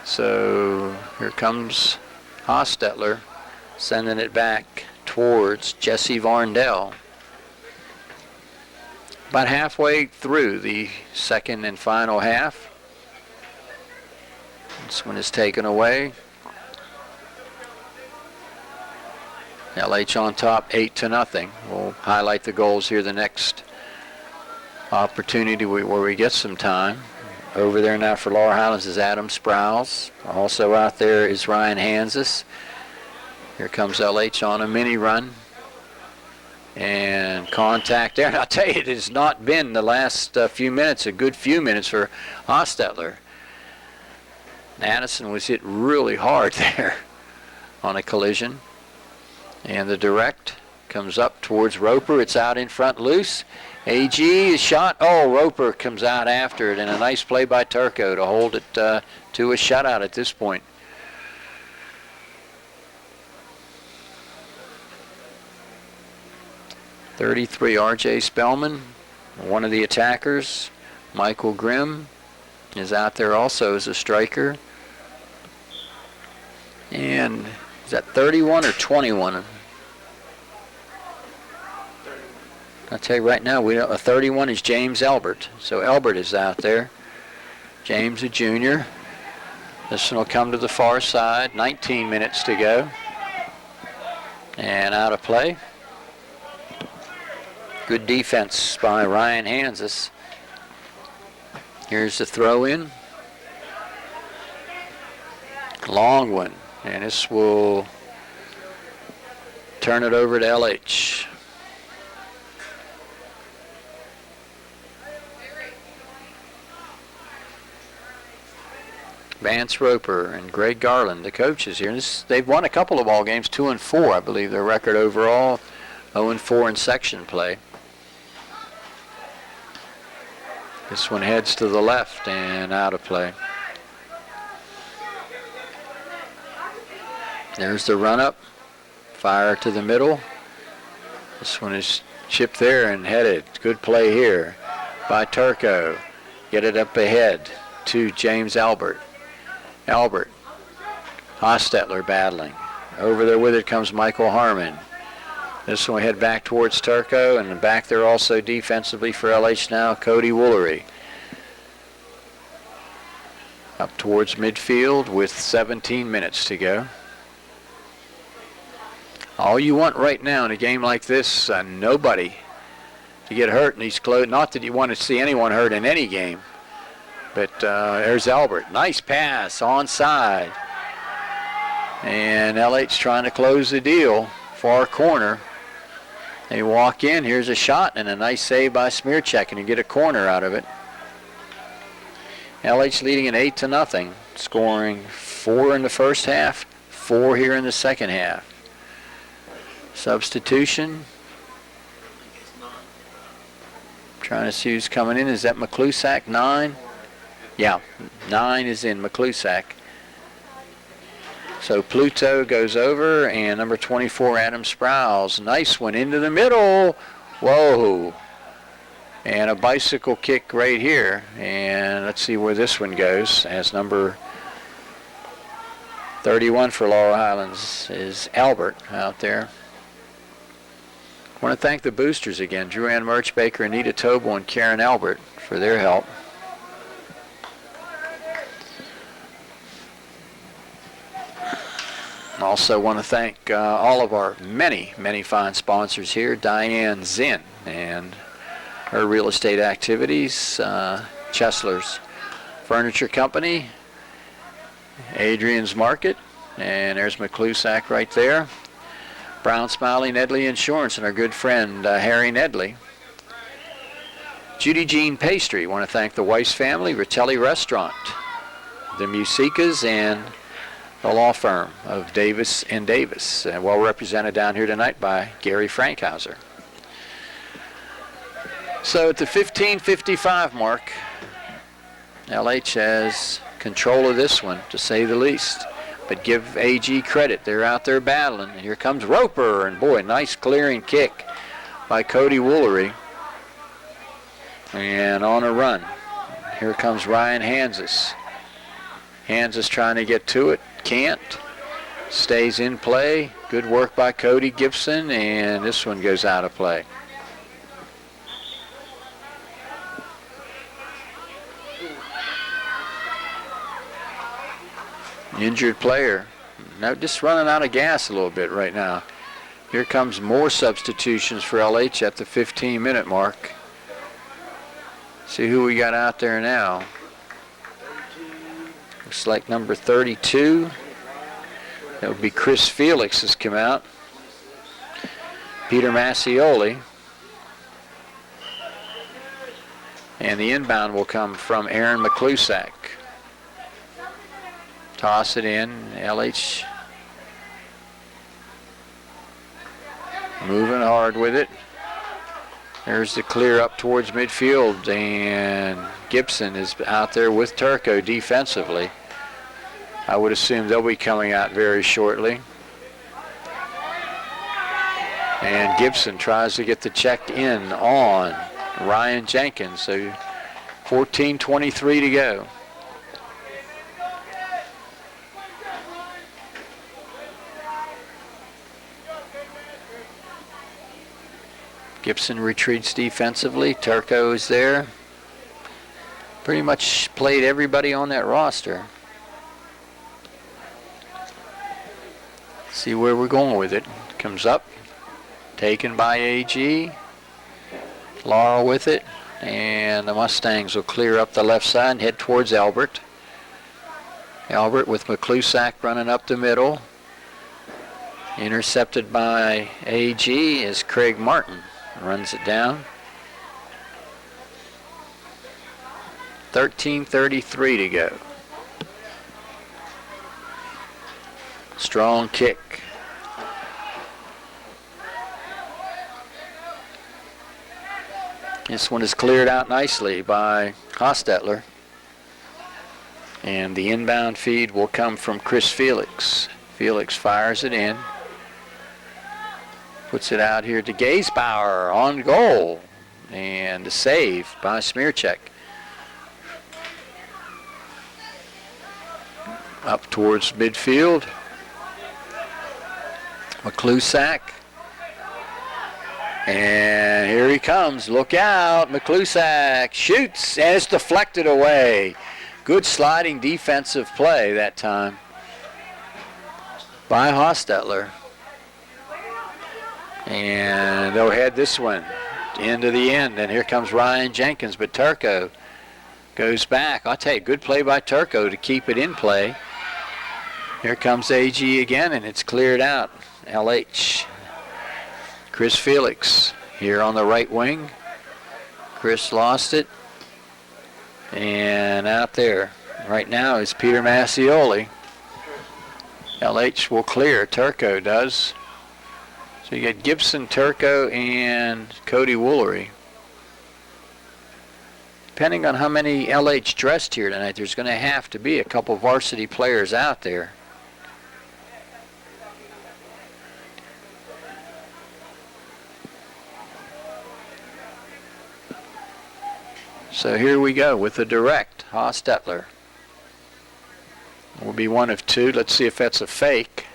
So here comes Hostetler, sending it back towards Jesse Varndell. About halfway through the second and final half. This one is taken away. LH on top 8-0. We'll highlight the goals here the next opportunity where we get some time. Over there now for Laurel Highlands is Adam Sprouse. Also out there is Ryan Hansis. Here comes LH on a mini run. And contact there. And I'll tell you, it has not been the last few minutes, a good few minutes for Hostetler. Addison was hit really hard there on a collision. And the direct Comes up towards Roper. It's out in front loose. AG is shot. Oh, Roper comes out after it, and a nice play by Turco to hold it to a shutout at this point. .33 R.J. Spellman, one of the attackers. Michael Grimm is out there also as a striker. And is that 31 or 21? I'll tell you right now, 31 is James Elbert. So Elbert is out there. James, a junior. This one will come to the far side. 19 minutes to go. And out of play. Good defense by Ryan Hanses. Here's the throw in. Long one. And this will turn it over to LH. Vance Roper and Greg Garland, the coaches here. They've won a couple of ball games, 2-4, I believe, their record overall. 0-4 in section play. This one heads to the left and out of play. There's the run-up. Fire to the middle. This one is chipped there and headed. Good play here by Turco. Get it up ahead to James Albert. Albert. Hostetler battling. Over there with it comes Michael Harmon. This one we head back towards Turco, and back there also defensively for LH now, Cody Woolery. Up towards midfield with 17 minutes to go. All you want right now in a game like this, nobody to get hurt in these close. Not that you want to see anyone hurt in any game, but there's Albert. Nice pass, onside. And LH trying to close the deal. Far corner. They walk in. Here's a shot and a nice save by Smearcheck, and you get a corner out of it. LH leading at 8-0, scoring 4 in the first half, 4 here in the second half. Substitution. Trying to see who's coming in. Is that McClusack, 9? Yeah, 9 is in McClusack. So Pluto goes over, and number 24, Adam Sprouse. Nice one into the middle. Whoa. And a bicycle kick right here. And let's see where this one goes. As number 31 for Laurel Highlands is Albert out there. I want to thank the boosters again, Drew Ann Murchbaker, Anita Tobel, and Karen Albert for their help. Also want to thank all of our many fine sponsors here. Diane Zinn and her real estate activities. Chesler's Furniture Company. Adrian's Market. And there's McClusack right there. Brown Smiley Nedley Insurance and our good friend Harry Nedley. Judy Jean Pastry. Want to thank the Weiss family. Ritelli Restaurant. The Musicas and the law firm of Davis and Davis, well represented down here tonight by Gary Frankhauser. So at the 15:55 mark, LH has control of this one, to say the least. But give AG credit, they're out there battling. And here comes Roper, and boy, nice clearing kick by Cody Woolery. And on a run, here comes Ryan Hanses. Hanses trying to get to it. Can't. Stays in play. Good work by Cody Gibson, and this one goes out of play. Injured player. Now just running out of gas a little bit right now. Here comes more substitutions for LH at the 15-minute mark. See who we got out there now. Looks like number 32. That would be Chris Felix has come out. Peter Massioli. And the inbound will come from Aaron McClusack. Toss it in. LH moving hard with it. There's the clear up towards midfield, and Gibson is out there with Turco defensively. I would assume they'll be coming out very shortly. And Gibson tries to get the check in on Ryan Jenkins. So 14:23 to go. Gibson retreats defensively. Turco is there. Pretty much played everybody on that roster. See where we're going with it. Comes up. Taken by AG. Laurel with it. And the Mustangs will clear up the left side and head towards Albert. Albert with McClusack running up the middle. Intercepted by AG is Craig Martin. Runs it down. 13:33 to go. Strong kick. This one is cleared out nicely by Hostetler. And the inbound feed will come from Chris Felix. Felix fires it in. Puts it out here to Gazepower on goal. And a save by Smearcheck. Up towards midfield. McClusack. And here he comes. Look out. McClusack shoots and it's deflected away. Good sliding defensive play that time by Hostetler. And they'll head this one into the end. And here comes Ryan Jenkins. But Turco goes back. I'll tell you, good play by Turco to keep it in play. Here comes AG again, and it's cleared out. LH. Chris Felix here on the right wing. Chris lost it. And out there right now is Peter Massioli. LH will clear. Turco does. So you get Gibson, Turco, and Cody Woolery. Depending on how many LH dressed here tonight, there's going to have to be a couple varsity players out there. So here we go with the direct. Hostetler will be one of two. Let's see if that's a fake.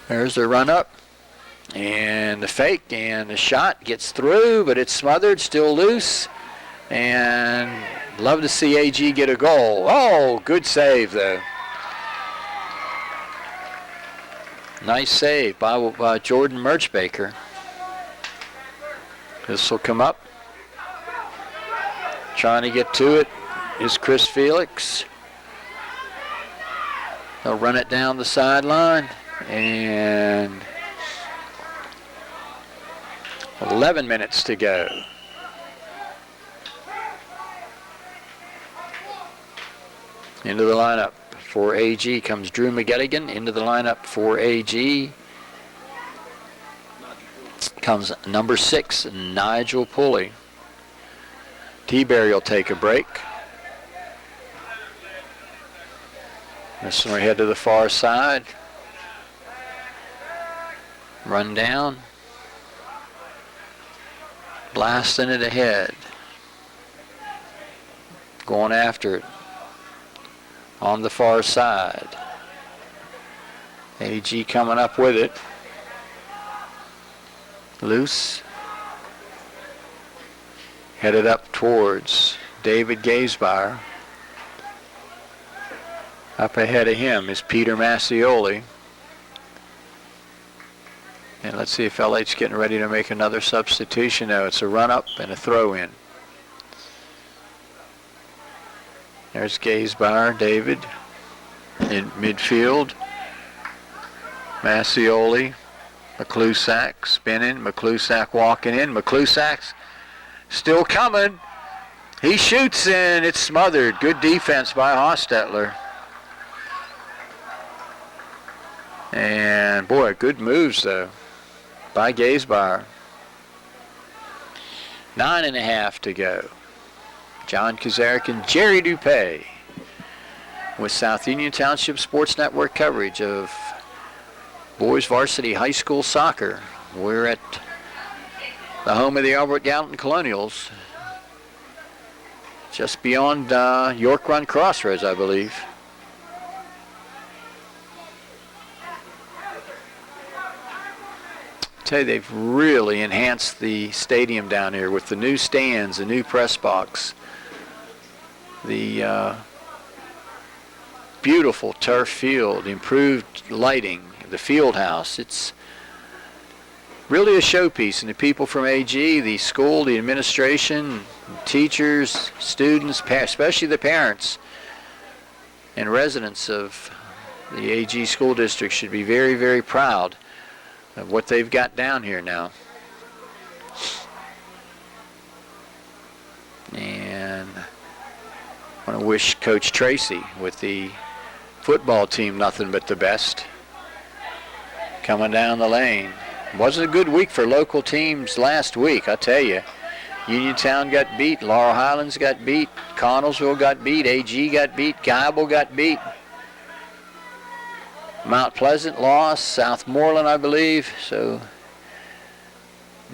There's the run up and the fake, and the shot gets through, but it's smothered, still loose. And love to see AG get a goal. Oh, good save though. Nice save by Jordan Merchbaker. This will come up. Trying to get to it is Chris Felix. They'll run it down the sideline. And 11 minutes to go. Into the lineup for AG comes Drew McGettigan. Into the lineup for AG comes number 6, Nigel Pulley. T-Berry will take a break. This one we head to the far side. Run down. Blasting it ahead. Going after it. On the far side. AG coming up with it. Loose. Headed up towards David Gazebar. Up ahead of him is Peter Massioli. And let's see if LH's getting ready to make another substitution. No, it's a run up and a throw in. There's Gazebar, David in midfield. Massioli, McClusack spinning, McClusack walking in. McClusack's still coming. He shoots and it's smothered. Good defense by Hostetler. And boy, good moves though by Gazebar. 9.5 to go. John Kazarick and Jerry Dupay with South Union Township Sports Network coverage of boys varsity high school soccer. We're at the home of the Albert Gallatin Colonials, just beyond York Run Crossroads, I believe. Tell you, they've really enhanced the stadium down here with the new stands, the new press box, the beautiful turf field, improved lighting, the field house. It's really a showpiece, and the people from AG, the school, the administration, teachers, students, especially the parents and residents of the AG school district should be very, very proud of what they've got down here now. And I want to wish Coach Tracy with the football team nothing but the best. Coming down the lane. Wasn't a good week for local teams last week, I tell you. Uniontown got beat, Laurel Highlands got beat, Connellsville got beat, AG got beat, Geibel got beat. Mount Pleasant lost, Southmoreland, I believe. So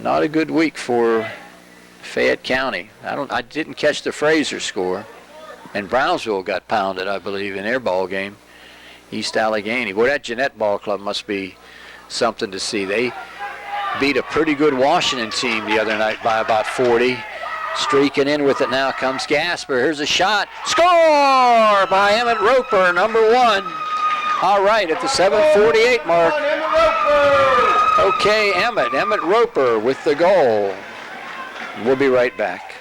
not a good week for Fayette County. I didn't catch the Fraser score. And Brownsville got pounded, I believe, in their ball game. East Allegheny. Boy, that Jeanette Ball Club must be something to see. They beat a pretty good Washington team the other night by about 40. Streaking in with it now comes Gasper. Here's a shot. Score by Emmett Roper, number 1. All right, at the 7:48 mark. Okay, Emmett Roper with the goal. We'll be right back.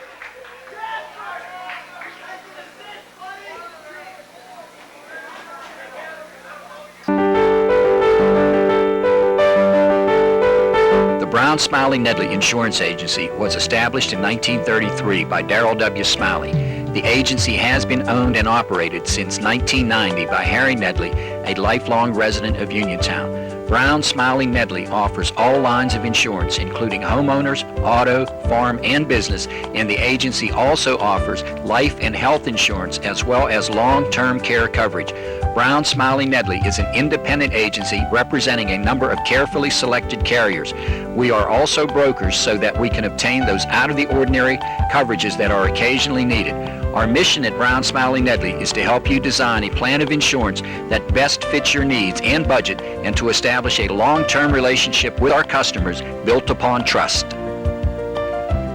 The Brown Smiley Nedley Insurance Agency was established in 1933 by Darrell W. Smiley. The agency has been owned and operated since 1990 by Harry Nedley, a lifelong resident of Uniontown. Brown Smiley Nedley offers all lines of insurance, including homeowners, auto, farm, and business, and the agency also offers life and health insurance as well as long-term care coverage. Brown Smiley Nedley is an independent agency representing a number of carefully selected carriers. We are also brokers so that we can obtain those out-of-the-ordinary coverages that are occasionally needed. Our mission at Brown Smiley Nedley is to help you design a plan of insurance that best fits your needs and budget, and to establish a long-term relationship with our customers built upon trust.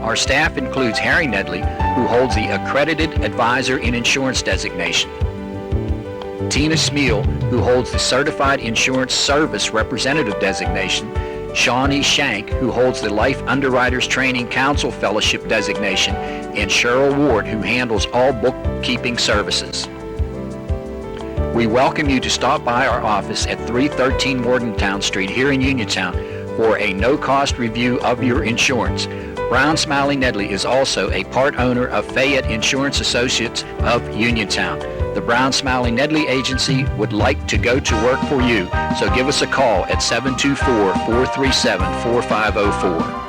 Our staff includes Harry Nedley, who holds the Accredited Advisor in Insurance designation, Tina Smeal, who holds the Certified Insurance Service Representative designation, Shawnee Shank, who holds the Life Underwriters Training Council Fellowship designation, and Cheryl Ward, who handles all bookkeeping services. We welcome you to stop by our office at 313 Morgantown Street here in Uniontown for a no-cost review of your insurance. Brown Smiley Nedley is also a part owner of Fayette Insurance Associates of Uniontown. The Brown Smiley Nedley Agency would like to go to work for you, so give us a call at 724-437-4504.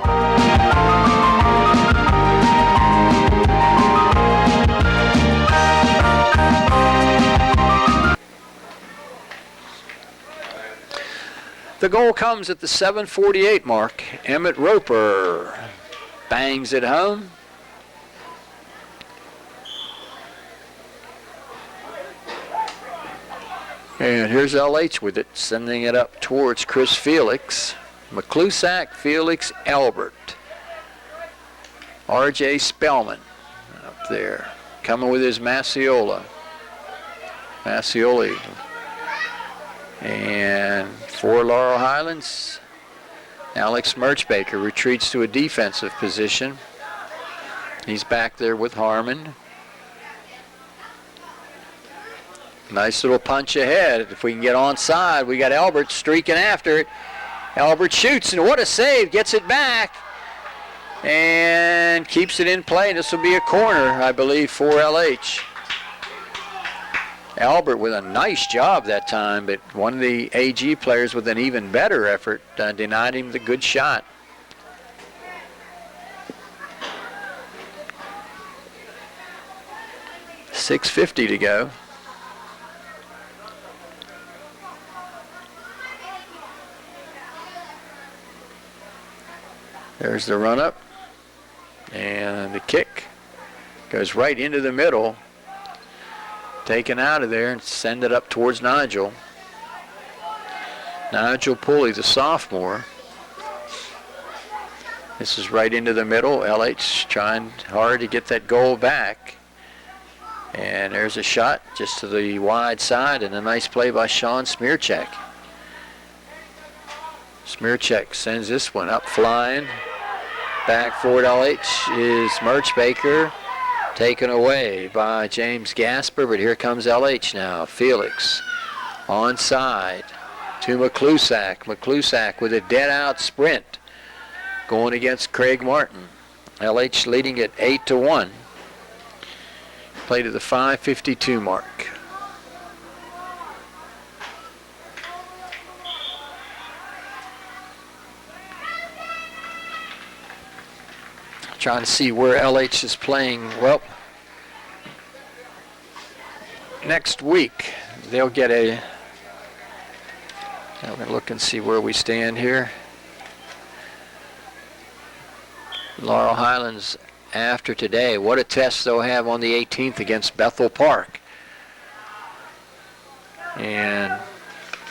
The goal comes at the 7:48 mark. Emmett Roper bangs it home. And here's LH with it, sending it up towards Chris Felix. McClusack, Felix, Albert. R.J. Spellman up there, coming with his Macioli. And for Laurel Highlands, Alex Merchbaker retreats to a defensive position. He's back there with Harmon. Nice little punch ahead. If we can get onside, we got Albert streaking after it. Albert shoots, and what a save. Gets it back and keeps it in play. This will be a corner, I believe, for LH. Albert with a nice job that time, but one of the AG players with an even better effort denied him the good shot. .650 to go. There's the run up, and the kick goes right into the middle. Taken out of there and send it up towards Nigel. Nigel Pulley, the sophomore. This is right into the middle. LH trying hard to get that goal back. And there's a shot just to the wide side, and a nice play by Sean Smearcheck. Smearcheck sends this one up flying. Back forward LH is Merchbaker. Taken away by James Gasper, but here comes LH now. Felix onside to McClusack. McClusack with a dead-out sprint going against Craig Martin. LH leading at 8-1. Play to the 5:52 mark. Trying to see where LH is playing. Well, next week they'll get a. I'm going to look and see where we stand here. Laurel Highlands after today. What a test they'll have on the 18th against Bethel Park. And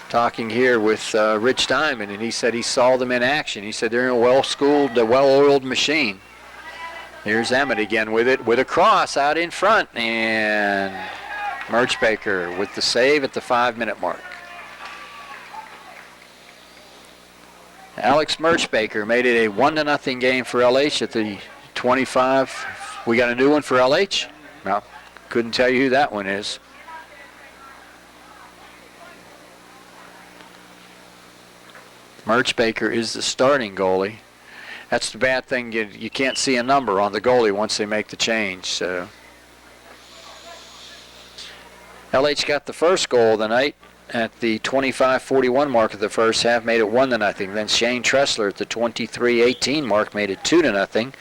talking here with Rich Diamond, and he said he saw them in action. He said they're a well-schooled, well-oiled machine. Here's Emmett again with it, with a cross out in front, and Merchbaker with the save at the 5-minute mark. Alex Merchbaker made it a 1-0 game for LH at the 25. We got a new one for LH? No, couldn't tell you who that one is. Merchbaker is the starting goalie. That's the bad thing. You can't see a number on the goalie once they make the change. So LH got the first goal of the night at the 25:41 mark of the first half, made it 1-0. Then Shane Tressler at the 23:18 mark made it 2-0.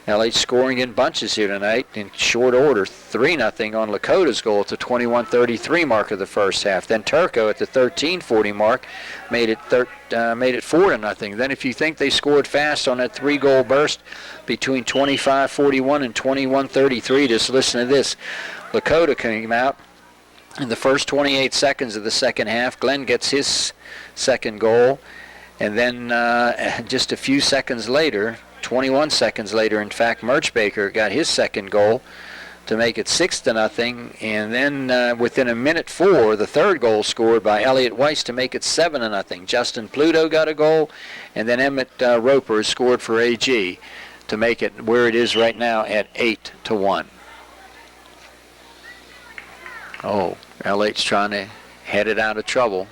LH scoring in bunches here tonight in short order. 3-0 on Lakota's goal at the 21:33 mark of the first half. Then Turco at the 13:40 mark made it 4-0. Then if you think they scored fast on that 3-goal burst between 25:41 and 21:33, just listen to this. Lakota came out in the first 28 seconds of the second half. Glenn gets his second goal, and then just a few seconds later, 21 seconds later, in fact, Merchbaker got his second goal to make it 6-0, and then within a minute 4, the third goal scored by Elliot Weiss to make it 7-0. Justin Pluto got a goal, and then Emmett Roper scored for AG to make it where it is right now at 8-1. Oh, LH trying to head it out of trouble.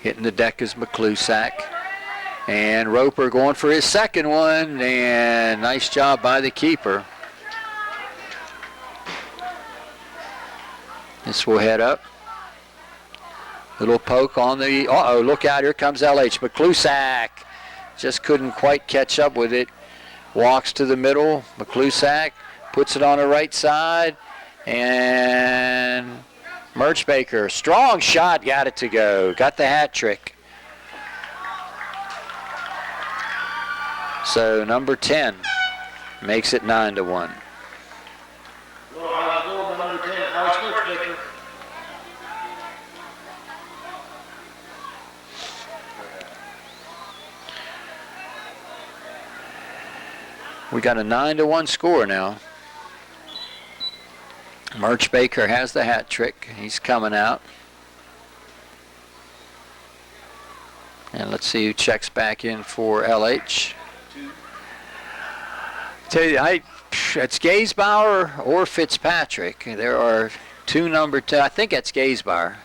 Hitting the deck is McClusack. And Roper going for his second one, and nice job by the keeper. This will head up. Little poke on the, uh-oh, look out, here comes LH. McClusack just couldn't quite catch up with it. Walks to the middle. McClusack puts it on the right side, and Merchbaker, strong shot, got it to go. Got the hat trick. So number 10 makes it 9-1. We got a 9-1 score now. Merchbaker has the hat trick. He's coming out. And let's see who checks back in for LH. Tell you, it's Gaysbauer or Fitzpatrick. There are two number 2. I think that's Gaysbauer,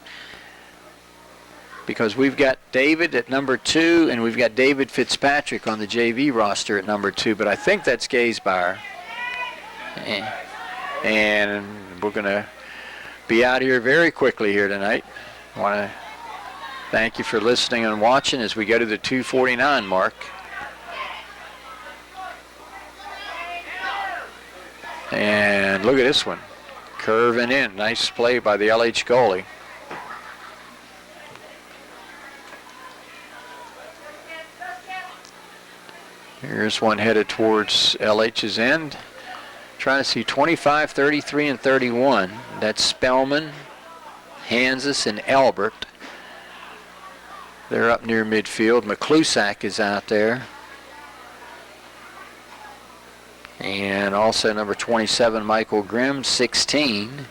because we've got David at number 2 and we've got David Fitzpatrick on the JV roster at number 2, but I think that's Gaysbauer. And we're going to be out here very quickly here tonight. I want to thank you for listening and watching as we go to the 2:49 mark. And look at this one. Curving in. Nice play by the LH goalie. Here's one headed towards LH's end. Trying to see 25, 33, and 31. That's Spellman, Hansis, and Albert. They're up near midfield. McClusack is out there. And also number 27, Michael Grimm, 16.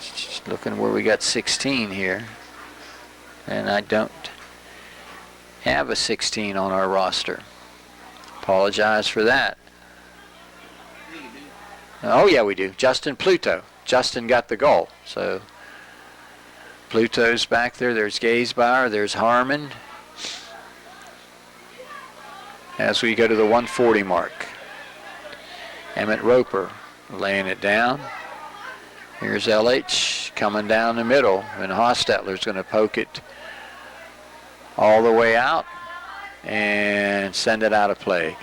Just looking where we got 16 here. And I don't have a 16 on our roster. Apologize for that. Oh yeah, we do. Justin Pluto. Justin got the goal. So Pluto's back there. There's Gazebuyer. There's Harmon. As we go to the 140 mark. Emmett Roper laying it down. Here's LH coming down the middle, and Hostetler's going to poke it all the way out and send it out of play.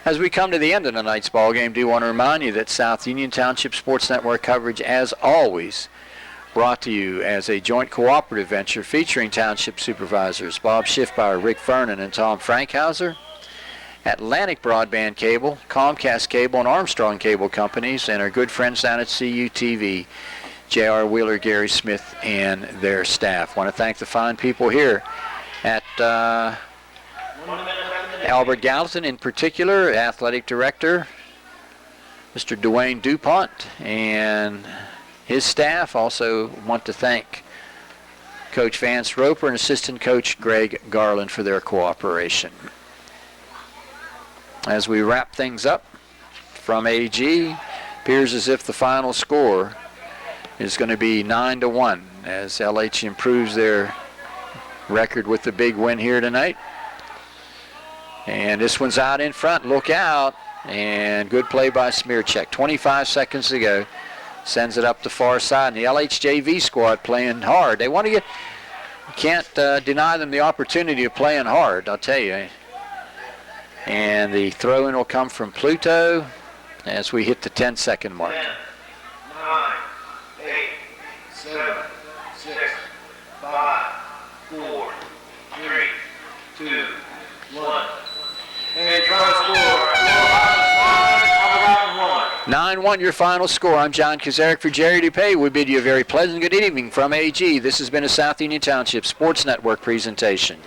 As we come to the end of tonight's ball game, do want to remind you that South Union Township Sports Network coverage, as always, brought to you as a joint cooperative venture featuring Township Supervisors Bob Schiffbauer, Rick Vernon, and Tom Frankhauser, Atlantic Broadband Cable, Comcast Cable, and Armstrong Cable Companies, and our good friends down at CUTV, J.R. Wheeler, Gary Smith, and their staff. Want to thank the fine people here at Albert Gallatin, in particular, Athletic Director, Mr. Dwayne DuPont, and his staff. Also want to thank Coach Vance Roper and Assistant Coach Greg Garland for their cooperation. As we wrap things up from AG, appears as if the final score is going to be 9-1 as LH improves their record with the big win here tonight. And this one's out in front. Look out. And good play by Smearcheck. 25 seconds to go. Sends it up the far side. And the LHJV squad playing hard. They want to get, can't deny them the opportunity of playing hard, I'll tell you. And the throw-in will come from Pluto as we hit the 10-second mark. 10, 9, 8, 7, 6, 5, 4, 3, 2, 1. And final score, 9-1 your final score. I'm John Kazarek for Jerry DuPay. We bid you a very pleasant good evening from AG. This has been a South Union Township Sports Network presentation.